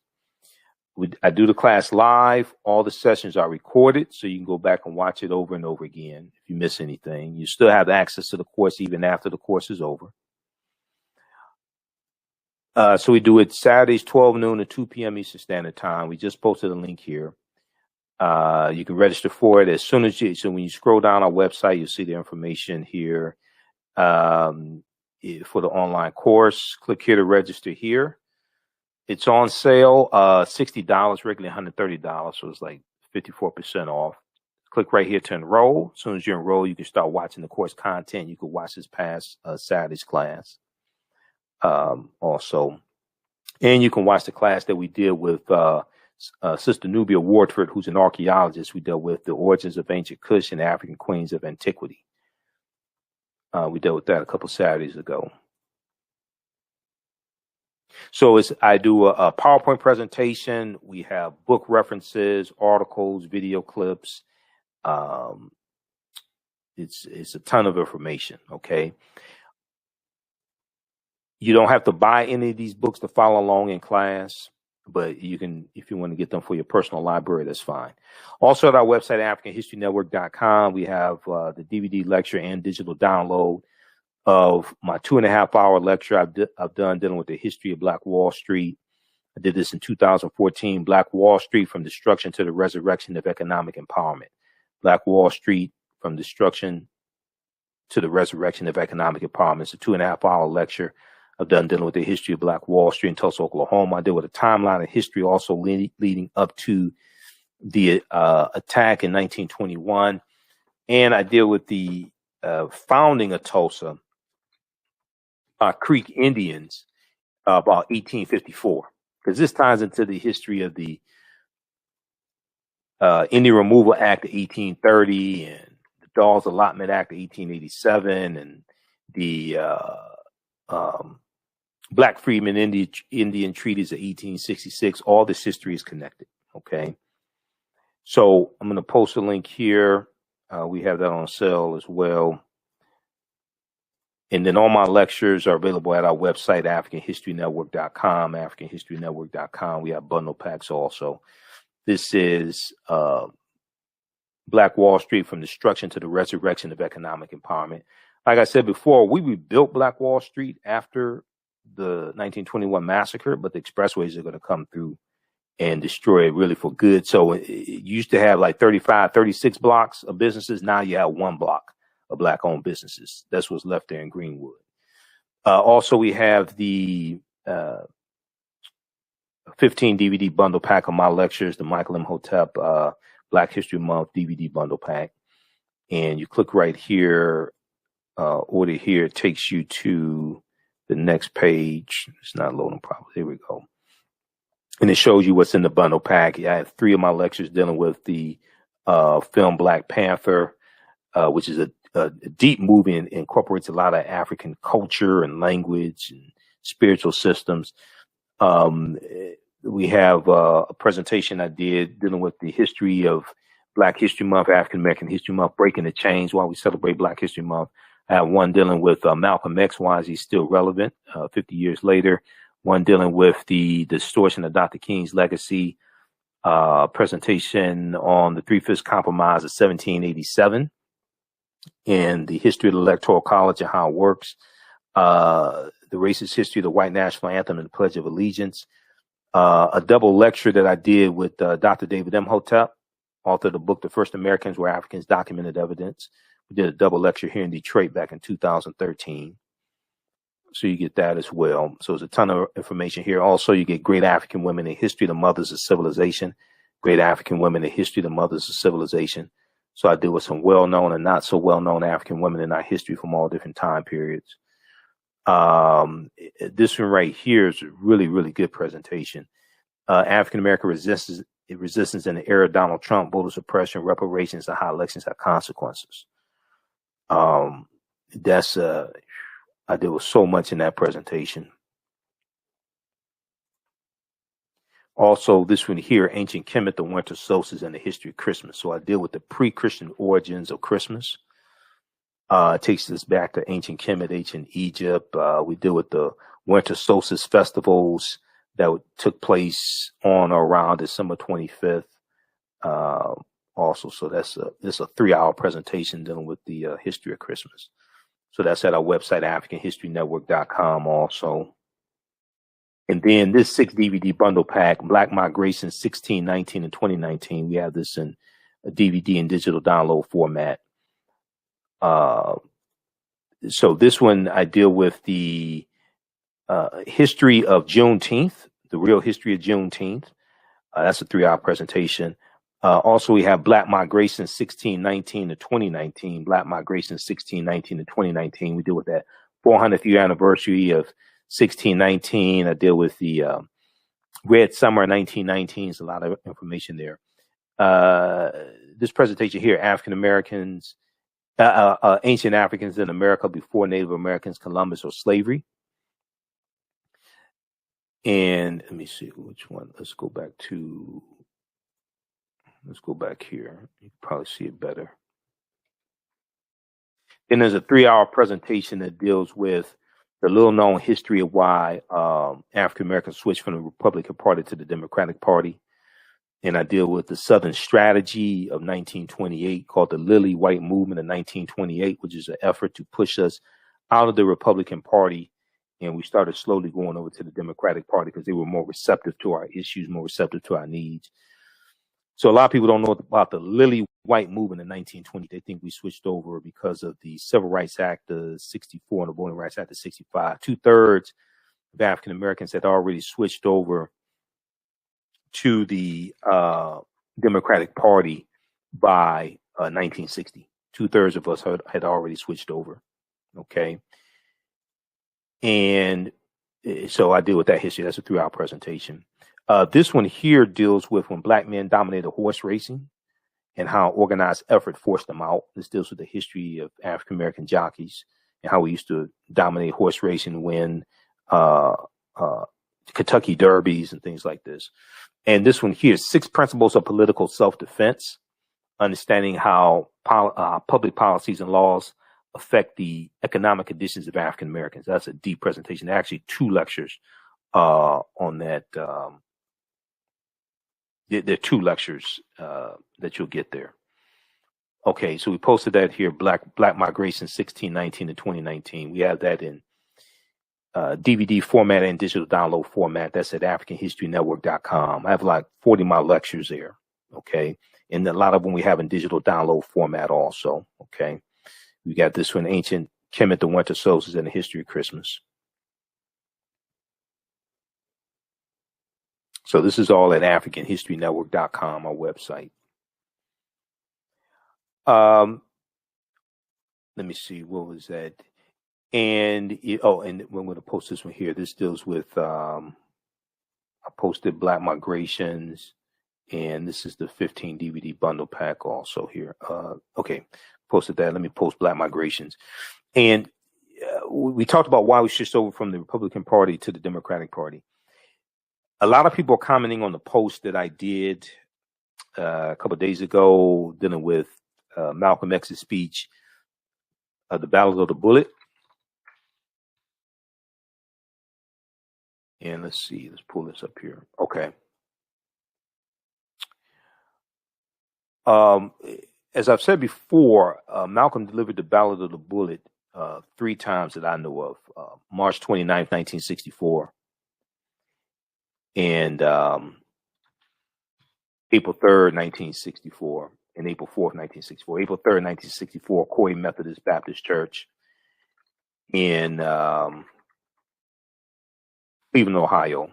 I do the class live. All the sessions are recorded, so you can go back and watch it over and over again. If you miss anything, you still have access to the course even after the course is over. So we do it Saturdays, 12 noon to 2 p.m. Eastern Standard Time. We just posted a link here. You can register for it as soon as so when you scroll down our website, you'll see the information here for the online course. Click here to register here. It's on sale, $60, regularly $130, so it's like 54% off. Click right here to enroll. As soon as you enroll, you can start watching the course content. You can watch this past Saturday's class also. And you can watch the class that we did with Sister Nubia Wardford, who's an archaeologist. We dealt with the origins of ancient Kush and African queens of antiquity. We dealt with that a couple Saturdays ago. So I do a PowerPoint presentation. We have book references, articles, video clips. It's a ton of information. Okay. You don't have to buy any of these books to follow along in class, but you can, if you want to get them for your personal library, that's fine. Also at our website, AfricanHistoryNetwork.com, we have the DVD lecture and digital download of my 2.5-hour lecture I've done dealing with the history of Black Wall Street. I did this in 2014, Black Wall Street from Destruction to the Resurrection of Economic Empowerment. Black Wall Street from Destruction to the Resurrection of Economic Empowerment. It's a 2.5-hour lecture I've done dealing with the history of Black Wall Street in Tulsa, Oklahoma. I deal with a timeline of history also leading up to the attack in 1921. And I deal with the founding of Tulsa, Creek Indians, about 1854, because this ties into the history of the Indian Removal Act of 1830 and the Dawes Allotment Act of 1887 and the Black Freedmen Indian Treaties of 1866. All this history is connected. Okay. So I'm going to post a link here. We have that on sale as well. And then all my lectures are available at our website, AfricanHistoryNetwork.com, AfricanHistoryNetwork.com. We have bundle packs also. This is Black Wall Street from Destruction to the Resurrection of Economic Empowerment. Like I said before, we rebuilt Black Wall Street after the 1921 massacre, but the expressways are going to come through and destroy it really for good. So it used to have like 35, 36 blocks of businesses. Now you have one block of Black-owned businesses. That's what's left there in Greenwood. Also, we have the 15 DVD bundle pack of my lectures, the Michael M. Hotep Black History Month DVD bundle pack. And you click right here, order here. It takes you to the next page. It's not loading properly. Here we go. And it shows you what's in the bundle pack. I have 3 of my lectures dealing with the film Black Panther, which is a deep movie and incorporates a lot of African culture and language and spiritual systems. We have a presentation I did dealing with the history of Black History Month, African American History Month, breaking the chains while we celebrate Black History Month. I have one dealing with Malcolm X, why is he still relevant 50 years later. One dealing with the distortion of Dr. King's legacy, presentation on the 3/5 Compromise of 1787. and the history of the Electoral College and how it works, the racist history of the white national anthem and the Pledge of Allegiance, a double lecture that I did with Dr. David Imhotep, author of the book The First Americans Were Africans, Documented Evidence. We did a double lecture here in Detroit back in 2013. So you get that as well. So there's a ton of information here. Also, you get Great African Women in History, the Mothers of Civilization. Great African Women in History, the Mothers of Civilization. So I deal with some well-known and not so well-known African women in our history from all different time periods. This one right here is a really, really good presentation. African American resistance in the era of Donald Trump, voter suppression, reparations, and how elections have consequences. I deal with so much in that presentation. Also, this one here, Ancient Kemet, the winter solstice, and the history of Christmas. So I deal with the pre-Christian origins of Christmas. It takes us back to ancient Kemet, ancient Egypt. We deal with the winter solstice festivals that took place on or around December 25th. Also, so that's a 3-hour presentation dealing with the history of Christmas. So that's at our website, AfricanHistoryNetwork.com also. And then this 6 DVD bundle pack, Black Migration 1619 and 2019. We have this in a DVD and digital download format. So this one, I deal with the history of Juneteenth, the real history of Juneteenth. That's a 3-hour presentation. Also, we have Black Migration 1619 to 2019. Black Migration 1619 to 2019. We deal with that 400th year anniversary of 1619. I deal with the Red Summer 1919. There's a lot of information there. This presentation here, African Americans, ancient Africans in America before Native Americans, Columbus, or slavery. And let me see which one. Let's go back here. You can probably see it better. Then there's a 3-hour presentation that deals with the little known history of why African Americans switched from the Republican Party to the Democratic Party. And I deal with the Southern Strategy of 1928, called the Lily White Movement of 1928, which is an effort to push us out of the Republican Party. And we started slowly going over to the Democratic Party because they were more receptive to our issues, more receptive to our needs. So a lot of people don't know about the Lily White Movement in 1920. They think we switched over because of the Civil Rights Act of 64 and the Voting Rights Act of 65. 2/3 of African Americans had already switched over to the Democratic Party by 1960. 2/3 of us had already switched over. Okay. And so I deal with that history. That's a 3-hour presentation. This one here deals with when Black men dominated horse racing and how organized effort forced them out. This deals with the history of African American jockeys and how we used to dominate horse racing, win Kentucky derbies and things like this. And this one here, 6 principles of political self-defense, understanding how public policies and laws affect the economic conditions of African Americans. That's a deep presentation. There are actually 2 lectures on that. There are 2 lectures that you'll get there. Okay, so we posted that here, Black Migration 1619 to 2019. We have that in DVD format and digital download format. That's at AfricanHistoryNetwork.com. I have like 40 of my lectures there. Okay, and a lot of them we have in digital download format also. Okay, we got this one, Ancient Kemet, the Winter Solstice, and the History of Christmas. So this is all at AfricanHistoryNetwork.com, our website. Let me see, what was that? And and we're going to post this one here. This deals with I posted Black Migrations, and this is the 15 DVD bundle pack also here. Okay, posted that. Let me post Black Migrations, and we talked about why we switched over from the Republican Party to the Democratic Party. A lot of people are commenting on the post that I did a couple of days ago dealing with Malcolm X's speech, the Ballot of the Bullet. And let's see, let's pull this up here. Okay. as I've said before, Malcolm delivered the Ballot of the Bullet 3 times that I know of. March 29th, 1964, and April 3rd, 1964, and April 4th, 1964. April 3rd, 1964, Corey Methodist Baptist Church in Cleveland, Ohio.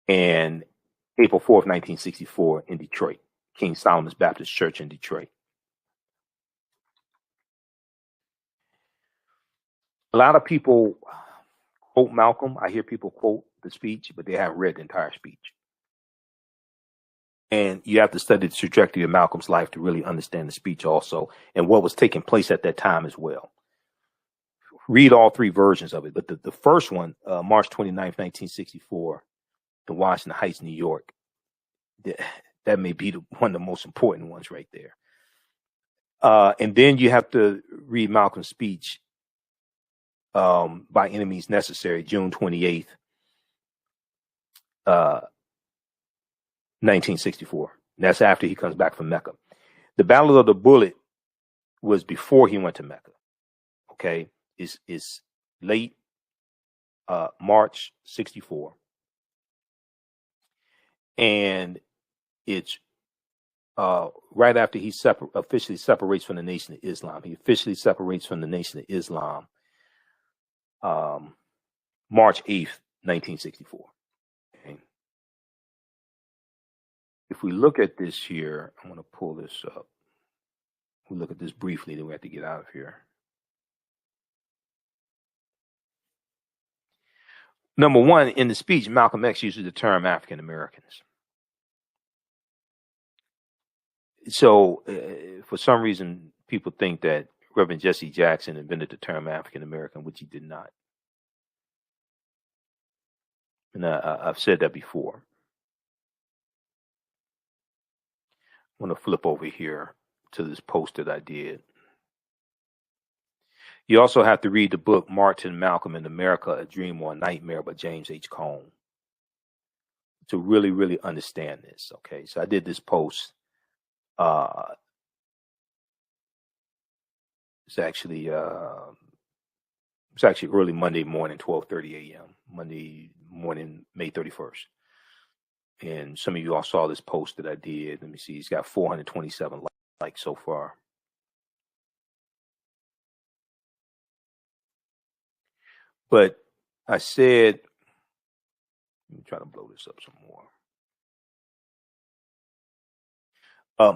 And April 4th, 1964, in Detroit, King Solomon's Baptist Church in Detroit. A lot of people quote Malcolm. I hear people quote the speech, but they haven't read the entire speech. And you have to study the trajectory of Malcolm's life to really understand the speech also, and what was taking place at that time as well. Read all 3 versions of it. But the first one, March 29th, 1964, in Washington Heights, New York, that may be one of the most important ones right there. And then you have to read Malcolm's speech, By Any Means Necessary, June 28th, 1964. And that's after he comes back from Mecca. The Ballot of the Bullet was before he went to Mecca. Okay, it's late March 64, and it's right after he officially separates from the Nation of Islam. He officially separates from the Nation of Islam March 8th, 1964. Okay. If we look at this here, I'm going to pull this up. We'll look at this briefly, then we have to get out of here. Number one, in the speech, Malcolm X uses the term African Americans. So, for some reason, people think that Reverend Jesse Jackson invented the term African American, which he did not. And I've said that before. I'm going to flip over here to this post that I did. You also have to read the book Martin Malcolm in America, A Dream or a Nightmare by James H. Cone to really, really understand this. Okay, so I did this post. It's actually early Monday morning, 12:30 a.m. Monday morning, May 31st. And some of you all saw this post that I did. Let me see. It's got 427 likes so far. But I said, let me try to blow this up some more.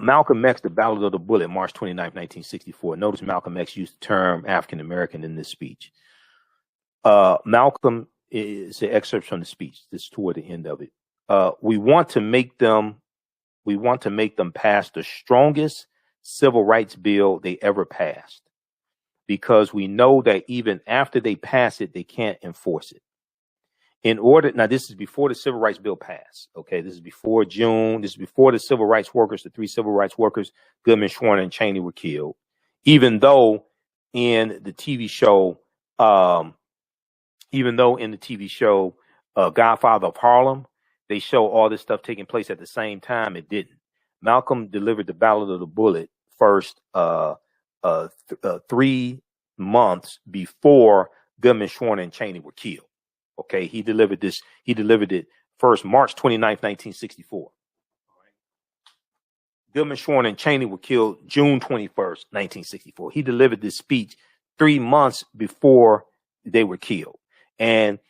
Malcolm X, the Ballot of the Bullet, March 29th, 1964. Notice Malcolm X used the term African American in this speech. Malcolm is an excerpt from the speech. This is toward the end of it. We want to make them pass the strongest civil rights bill they ever passed, because we know that even after they pass it, they can't enforce it. Now this is before the civil rights bill passed. Okay, this is before June. This is before the civil rights workers, the 3 civil rights workers, Goodman, Schwerner, and Cheney, were killed. Even though in the TV show, Godfather of Harlem, they show all this stuff taking place at the same time, it didn't. Malcolm delivered the Ballot of the Bullet first 3 months before Goodman, Schwerner, and Cheney were killed. Okay, he delivered it first March 29th, 1964. Goodman, Schwerner, and Cheney were killed June 21st, 1964. He delivered this speech 3 months before they were killed. And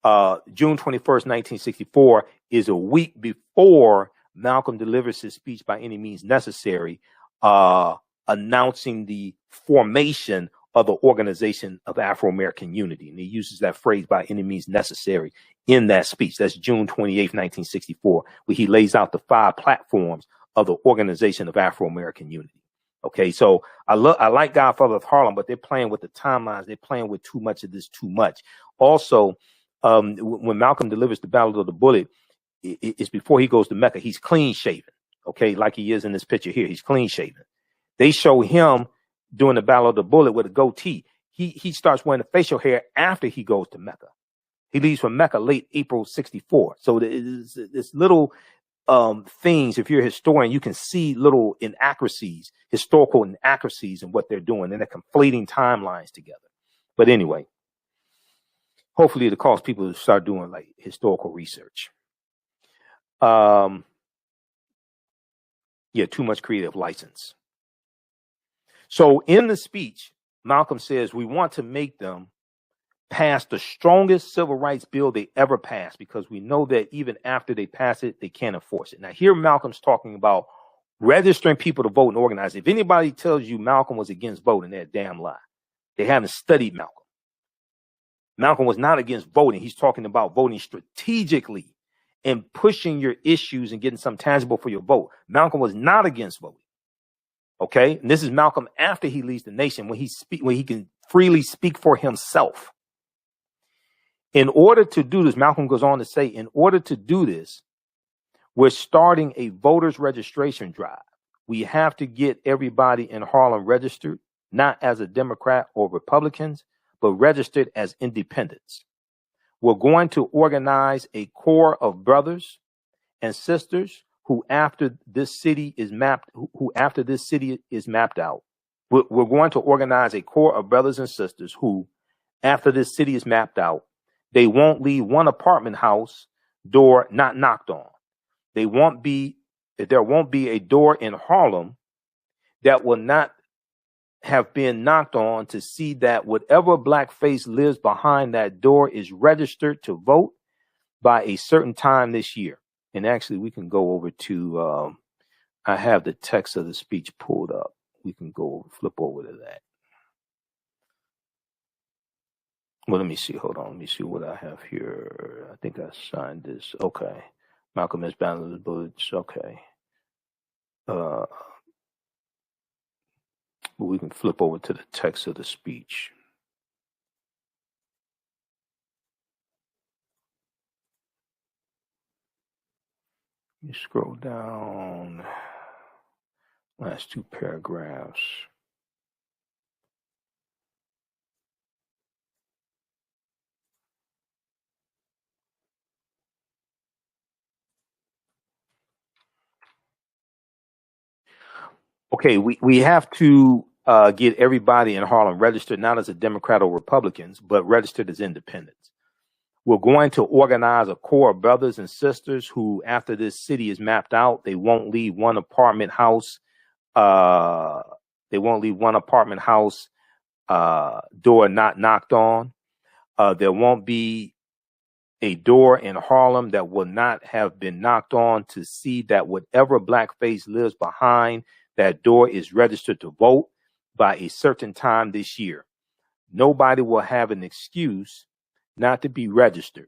June 21st, 1964 is a week before Malcolm delivers his speech, By Any Means Necessary, announcing the formation of the Organization of Afro-American Unity. And he uses that phrase, by any means necessary, in that speech. That's June 28th, 1964, where he lays out the 5 platforms of the Organization of Afro-American Unity. Okay, so I like Godfather of Harlem, but they're playing with the timelines. They're playing with too much of this too much. Also, when Malcolm delivers the Ballot of the Bullet, it's before he goes to Mecca. He's clean shaven. Okay, like he is in this picture here. He's clean shaven. They show him doing the Ballot of the Bullet with a goatee. He starts wearing the facial hair after he goes to Mecca. He leaves from Mecca late April 64. So this little things, if you're a historian, you can see little inaccuracies, historical inaccuracies in what they're doing, and they're conflating timelines together. But anyway, hopefully it'll cause people to start doing like historical research. Yeah, too much creative license. So in the speech, Malcolm says we want to make them pass the strongest civil rights bill they ever passed, because we know that even after they pass it, they can't enforce it. Now, here Malcolm's talking about registering people to vote and organize. If anybody tells you Malcolm was against voting, they're a damn lie. They haven't studied Malcolm. Malcolm was not against voting. He's talking about voting strategically and pushing your issues and getting something tangible for your vote. Malcolm was not against voting. Okay, and this is Malcolm after he leaves the nation, when he can freely speak for himself. In order to do this, Malcolm goes on to say, in order to do this, we're starting a voters registration drive. We have to get everybody in Harlem registered, not as a Democrat or Republicans, but registered as independents. We're going to organize a core of brothers and sisters who after this city is mapped out. We're going to organize a core of brothers and sisters who, after this city is mapped out, they won't leave one apartment house door not knocked on. There won't be a door in Harlem that will not have been knocked on to see that whatever black face lives behind that door is registered to vote by a certain time this year. And actually, we can go over to, I have the text of the speech pulled up. We can flip over to that. Well, let me see. Hold on. Let me see what I have here. I think I signed this. Okay. Malcolm X Ballot of the Bullets. Okay. But we can flip over to the text of the speech. You scroll down. Last two paragraphs. Okay, we have to get everybody in Harlem registered, not as a Democrat or Republicans, but registered as independents. We're going to organize a core of brothers and sisters who, after this city is mapped out, they won't leave one apartment house. Door not knocked on. There won't be a door in Harlem that will not have been knocked on to see that whatever black face lives behind that door is registered to vote by a certain time this year. Nobody will have an excuse not to be registered.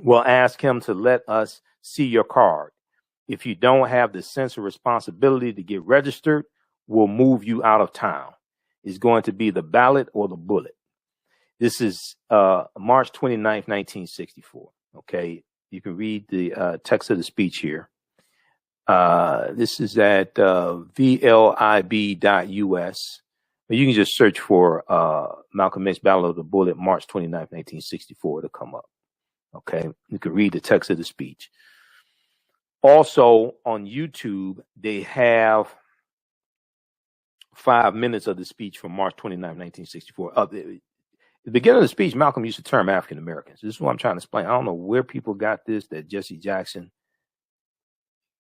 We'll ask him to let us see your card. If you don't have the sense of responsibility to get registered, we'll move you out of town. It's going to be the ballot or the bullet. This is March 29th, 1964. Okay, you can read the text of the speech here. This is at VLIB.us. You can just search for Malcolm X Ballot of the Bullet, March 29th, 1964. It'll come up. Okay, you can read the text of the speech. Also on YouTube, they have 5 minutes of the speech from March 29th, 1964. At the beginning of the speech, Malcolm used the term African Americans. This is what I'm trying to explain. I don't know where people got this, that Jesse Jackson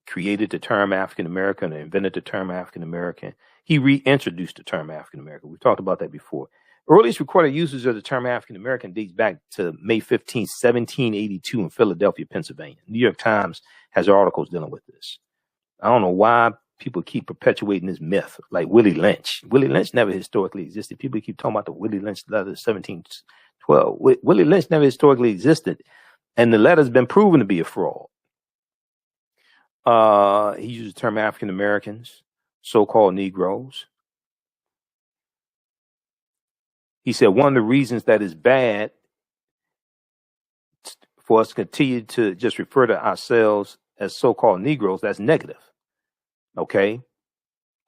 created the term African American or invented the term African American. He reintroduced the term African American. We've talked about that before. Earliest recorded usage of the term African American dates back to May 15, 1782 in Philadelphia, Pennsylvania. New York Times has articles dealing with this. I don't know why people keep perpetuating this myth, like Willie Lynch. Willie Lynch never historically existed. People keep talking about the Willie Lynch letter of 1712. Willie Lynch never historically existed, and the letter's been proven to be a fraud. He used the term African Americans, so-called Negroes. He said one of the reasons that is bad for us to continue to just refer to ourselves as so-called Negroes, that's negative. Okay?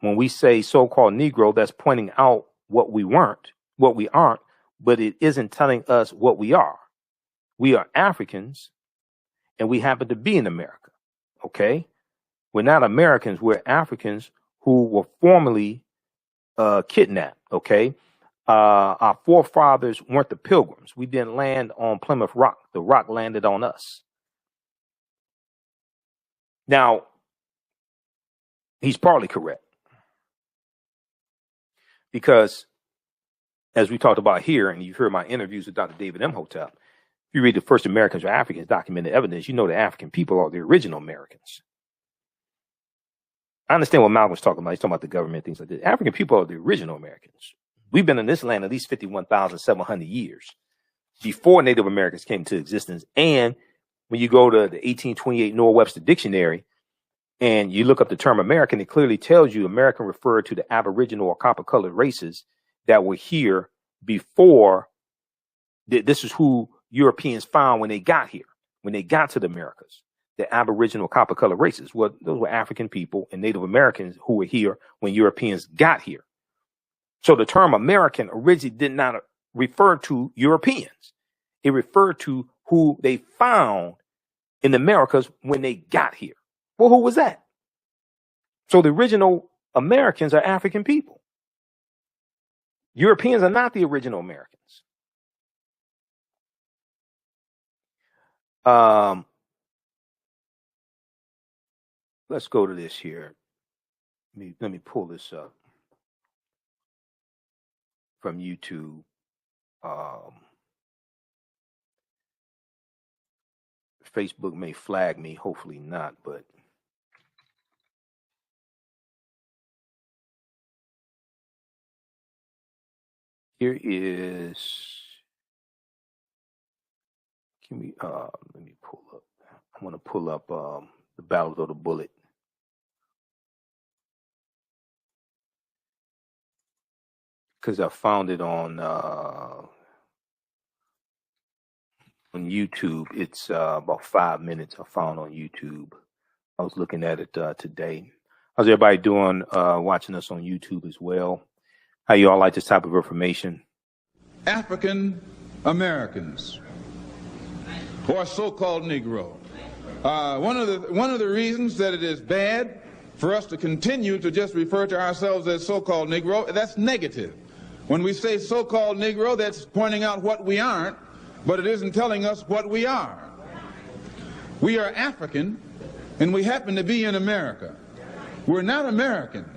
When we say so-called Negro, that's pointing out what we aren't, but it isn't telling us what we are. We are Africans, and we happen to be in America. Okay. We're not Americans. We're Africans who were formerly kidnapped. Okay. Our forefathers weren't the Pilgrims. We didn't land on Plymouth Rock. The rock landed on us. Now, he's partly correct. Because, as we talked about here, and you've heard my interviews with Dr. David Imhotep, if you read the First Americans or Africans documented evidence, you know the African people are the original Americans. I understand what Malcolm's talking about. He's talking about the government, things like that. African people are the original Americans. We've been in this land at least 51,700 years before Native Americans came into existence. And when you go to the 1828 Noah Webster Dictionary and you look up the term American, it clearly tells you American referred to the Aboriginal or copper-colored races that were here before. This is who Europeans found when they got here, when they got to the Americas. The Aboriginal copper-colored races. Well, those were African people and Native Americans who were here when Europeans got here. So the term American originally did not refer to Europeans. It referred to who they found in the Americas when they got here. Well, who was that? So the original Americans are African people. Europeans are not the original Americans. Let's go to this here. Let me pull this up from YouTube. Facebook may flag me, hopefully not, but here is, let me pull up. I'm going to pull up the Ballot of the Bullet. Because I found it on YouTube. It's about 5 minutes I found on YouTube. I was looking at it today. How's everybody doing watching us on YouTube as well? How you all like this type of information? African Americans, or so-called Negro. One of the reasons that it is bad for us to continue to just refer to ourselves as so-called Negro, that's negative. When we say so-called Negro, that's pointing out what we aren't, but it isn't telling us what we are. We are African, and we happen to be in America. We're not American.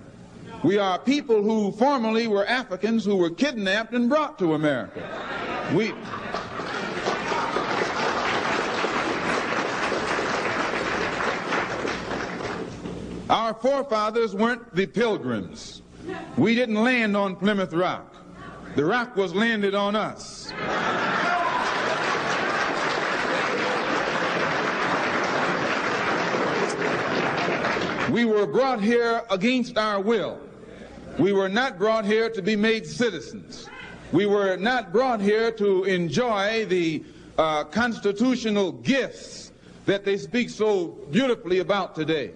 We are people who formerly were Africans who were kidnapped and brought to America. Our forefathers weren't the Pilgrims. We didn't land on Plymouth Rock. The rock was landed on us. We were brought here against our will. We were not brought here to be made citizens. We were not brought here to enjoy the constitutional gifts that they speak so beautifully about today.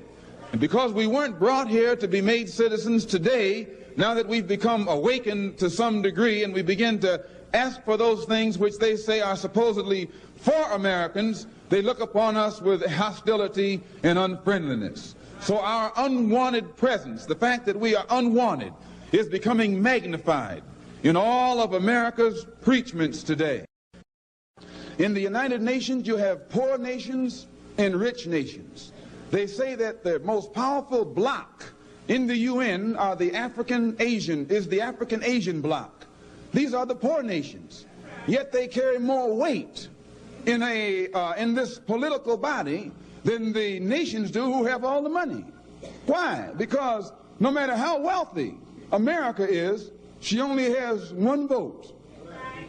And because we weren't brought here to be made citizens today, now that we've become awakened to some degree and we begin to ask for those things which they say are supposedly for Americans, they look upon us with hostility and unfriendliness. So our unwanted presence, the fact that we are unwanted, is becoming magnified in all of America's preachments today. In the United Nations, you have poor nations and rich nations. They say that the most powerful bloc in the UN are the African Asian bloc. These are the poor nations. Yet they carry more weight in this political body than the nations do who have all the money. Why? Because no matter how wealthy America is, she only has one vote.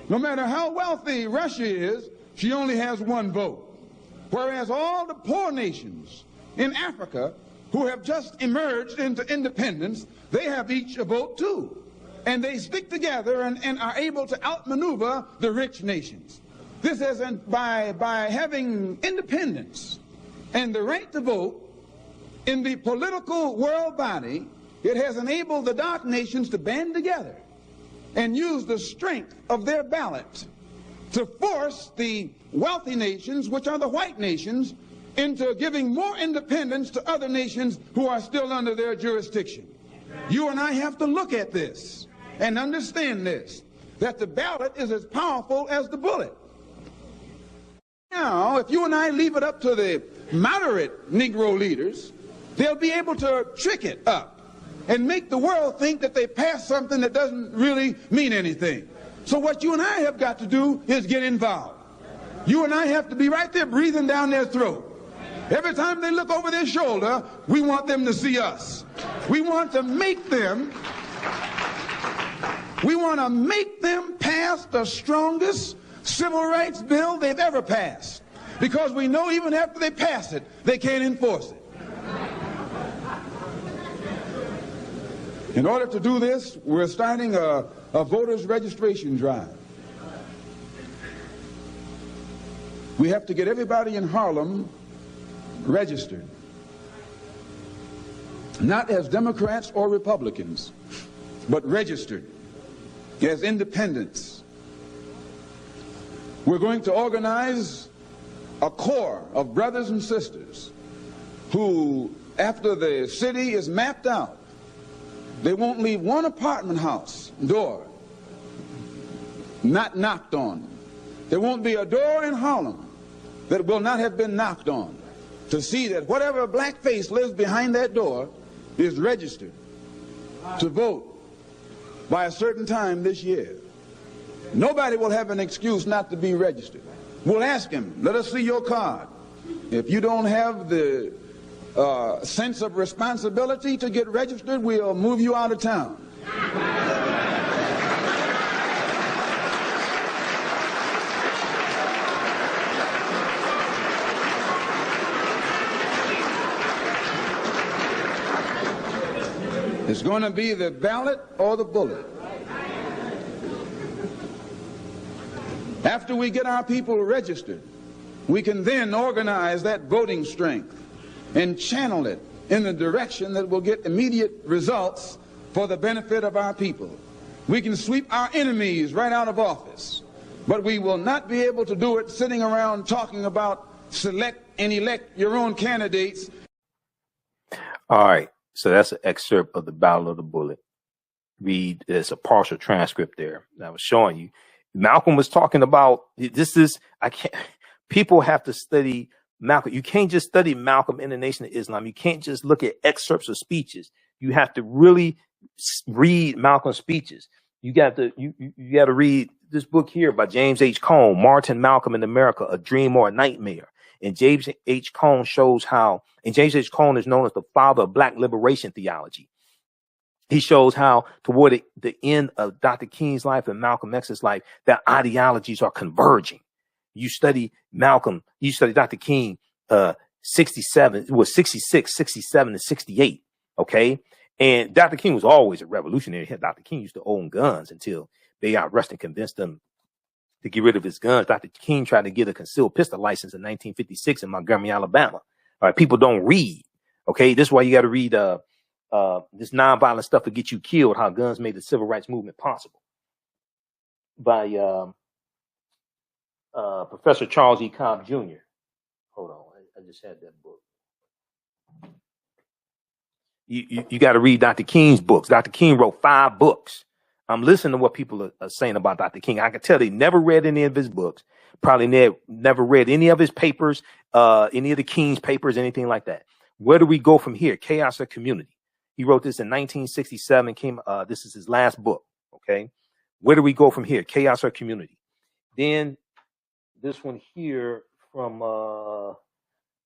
No matter how wealthy Russia is, she only has one vote. Whereas all the poor nations in Africa who have just emerged into independence, they have each a vote too. And they stick together and are able to outmaneuver the rich nations. This is by having independence and the right to vote in the political world body, it has enabled the dark nations to band together and use the strength of their ballot to force the wealthy nations, which are the white nations, into giving more independence to other nations who are still under their jurisdiction. You and I have to look at this and understand this, that the ballot is as powerful as the bullet. Now, if you and I leave it up to the moderate Negro leaders, they'll be able to trick it up and make the world think that they passed something that doesn't really mean anything. So what you and I have got to do is get involved. You and I have to be right there breathing down their throat. Every time they look over their shoulder, we want them to see us. We want to make them pass the strongest civil rights bill they've ever passed. Because we know even after they pass it, they can't enforce it. In order to do this, we're starting a voters registration drive. We have to get everybody in Harlem registered. Not as Democrats or Republicans, but registered as independents. We're going to organize a corps of brothers and sisters who, after the city is mapped out, they won't leave one apartment house door not knocked on. There won't be a door in Harlem that will not have been knocked on, to see that whatever black face lives behind that door is registered to vote by a certain time this year. Nobody will have an excuse not to be registered. We'll ask him, let us see your card. If you don't have the sense of responsibility to get registered, we'll move you out of town. It's going to be the ballot or the bullet. After we get our people registered, we can then organize that voting strength and channel it in the direction that will get immediate results for the benefit of our people. We can sweep our enemies right out of office, but we will not be able to do it sitting around talking about select and elect your own candidates. All right. So that's an excerpt of the Ballot of the Bullet. There's a partial transcript there that I was showing you. Malcolm was talking about people have to study Malcolm. You can't just study Malcolm in the Nation of Islam. You can't just look at excerpts of speeches. You have to really read Malcolm's speeches. You got to read this book here by James H. Cone, Martin Malcolm in America, A Dream or a Nightmare. And James H. Cone shows how, and James H. Cone is known as the father of black liberation theology. He shows how toward the end of Dr. King's life and Malcolm X's life, their ideologies are converging. You study Malcolm, you study Dr. King, 66, 67, and 68. Okay. And Dr. King was always a revolutionary. Dr. King used to own guns until they got arrested and convinced him to get rid of his guns. Dr. King tried to get a concealed pistol license in 1956 in Montgomery, Alabama. All right. People don't read. Okay. This is why you got to read, this nonviolent stuff to get you killed, how guns made the civil rights movement possible, by Professor Charles E. Cobb Jr. Hold on, I just had that book. You got to read Dr. King's books. Dr. King wrote 5 books. I'm listening to what people are saying about Dr. King. I can tell they never read any of his books, probably never read any of his papers, any of the King's papers, anything like that. Where do we go from here? Chaos or Community? He wrote this in 1967. This is his last book. Okay. Where do we go from here? Chaos or Community? Then this one here from,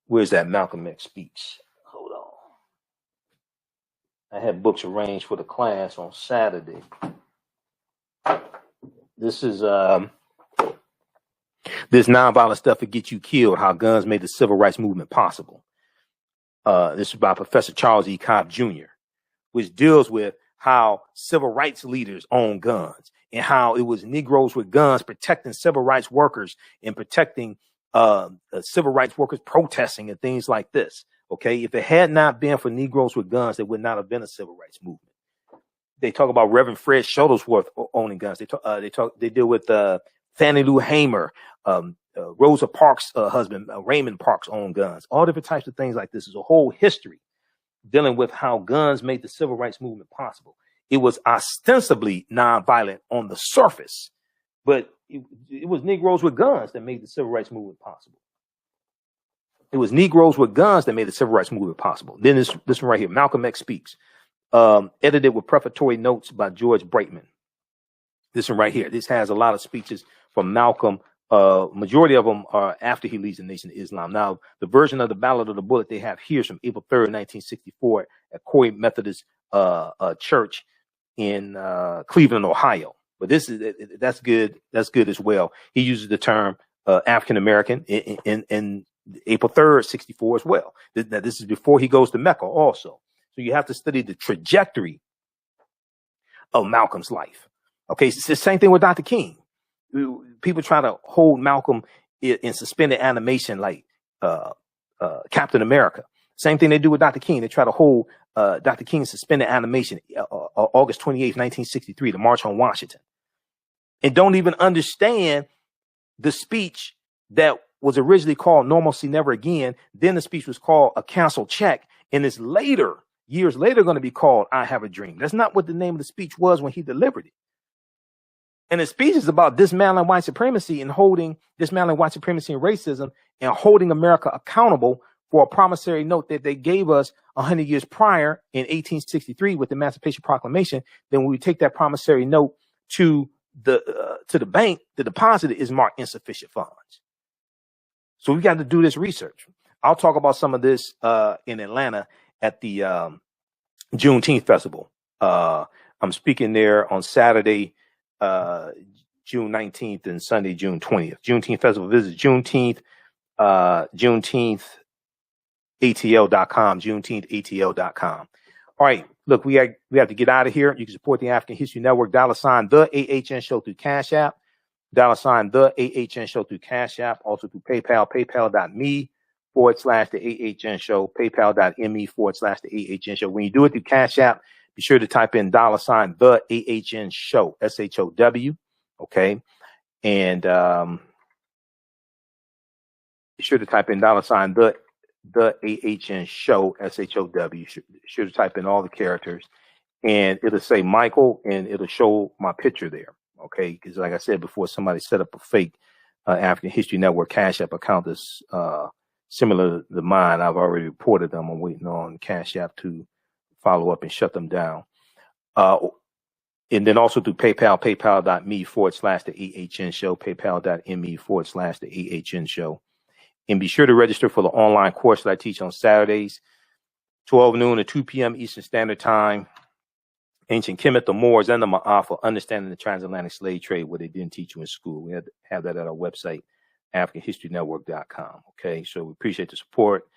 where's that Malcolm X speech? Hold on. I had books arranged for the class on Saturday. This is, this nonviolent stuff that gets you killed, how guns made the civil rights movement possible. This is by Professor Charles E. Cobb Jr., which deals with how civil rights leaders own guns and how it was Negroes with guns protecting civil rights workers and protecting civil rights workers protesting and things like this. OK, if it had not been for Negroes with guns, there would not have been a civil rights movement. They talk about Reverend Fred Shuttlesworth owning guns. They deal with Fannie Lou Hamer, Rosa Parks' husband, Raymond Parks, owned guns. All different types of things like this. Is a whole history dealing with how guns made the civil rights movement possible. It was ostensibly nonviolent on the surface, but it was Negroes with guns that made the civil rights movement possible. It was Negroes with guns that made the civil rights movement possible. Then this one right here, Malcolm X Speaks, edited with prefatory notes by George Breitman. This one right here. This has a lot of speeches from Malcolm. Majority of them are after he leaves the Nation of Islam. Now, the version of the Ballot of the Bullet they have here is from April 3rd, 1964 at Corey Methodist Church in Cleveland, Ohio. But that's good. That's good as well. He uses the term African American in April 3rd, 64 as well. This is before he goes to Mecca also. So you have to study the trajectory of Malcolm's life. Okay, it's the same thing with Dr. King. People try to hold Malcolm in suspended animation like Captain America. Same thing they do with Dr. King. They try to hold Dr. King in suspended animation August 28th, 1963, the March on Washington. And don't even understand the speech that was originally called Normalcy Never Again. Then the speech was called A Canceled Check. And it's later, years later, going to be called I Have a Dream. That's not what the name of the speech was when he delivered it. And the speech is about dismantling white supremacy and dismantling white supremacy and racism and holding America accountable for a promissory note that they gave us 100 years prior in 1863 with the Emancipation Proclamation. Then when we take that promissory note to the bank, the deposit is marked insufficient funds. So we've got to do this research. I'll talk about some of this in Atlanta at the Juneteenth Festival. I'm speaking there on Saturday, June 19th and Sunday, June 20th. Juneteenth Festival. Visit Juneteenth, JuneteenthATL.com, JuneteenthATL.com. All right. Look, we have to get out of here. You can support the African History Network, $, the AHN Show through Cash App, $, the AHN Show through Cash App, also through PayPal, paypal.me/the AHN Show, paypal.me/the AHN Show. When you do it through Cash App, be sure to type in $, the AHN Show, SHOW. Okay. And be sure to type in $, the AHN Show, SHOW. Sure to type in all the characters, and it'll say Michael, and it'll show my picture there. Okay, because like I said before, somebody set up a fake African History Network Cash App account that's similar to mine. I've already reported them. I'm waiting on Cash App to follow up and shut them down. And then also through PayPal, paypal.me/the AHN Show, paypal.me/the AHN Show. And be sure to register for the online course that I teach on Saturdays, 12 noon to 2 p.m. Eastern Standard Time. Ancient Kemet, the Moors, and the Ma'afa, understanding the transatlantic slave trade, what they didn't teach you in school. We have that at our website, AfricanHistoryNetwork.com. Okay, so we appreciate the support.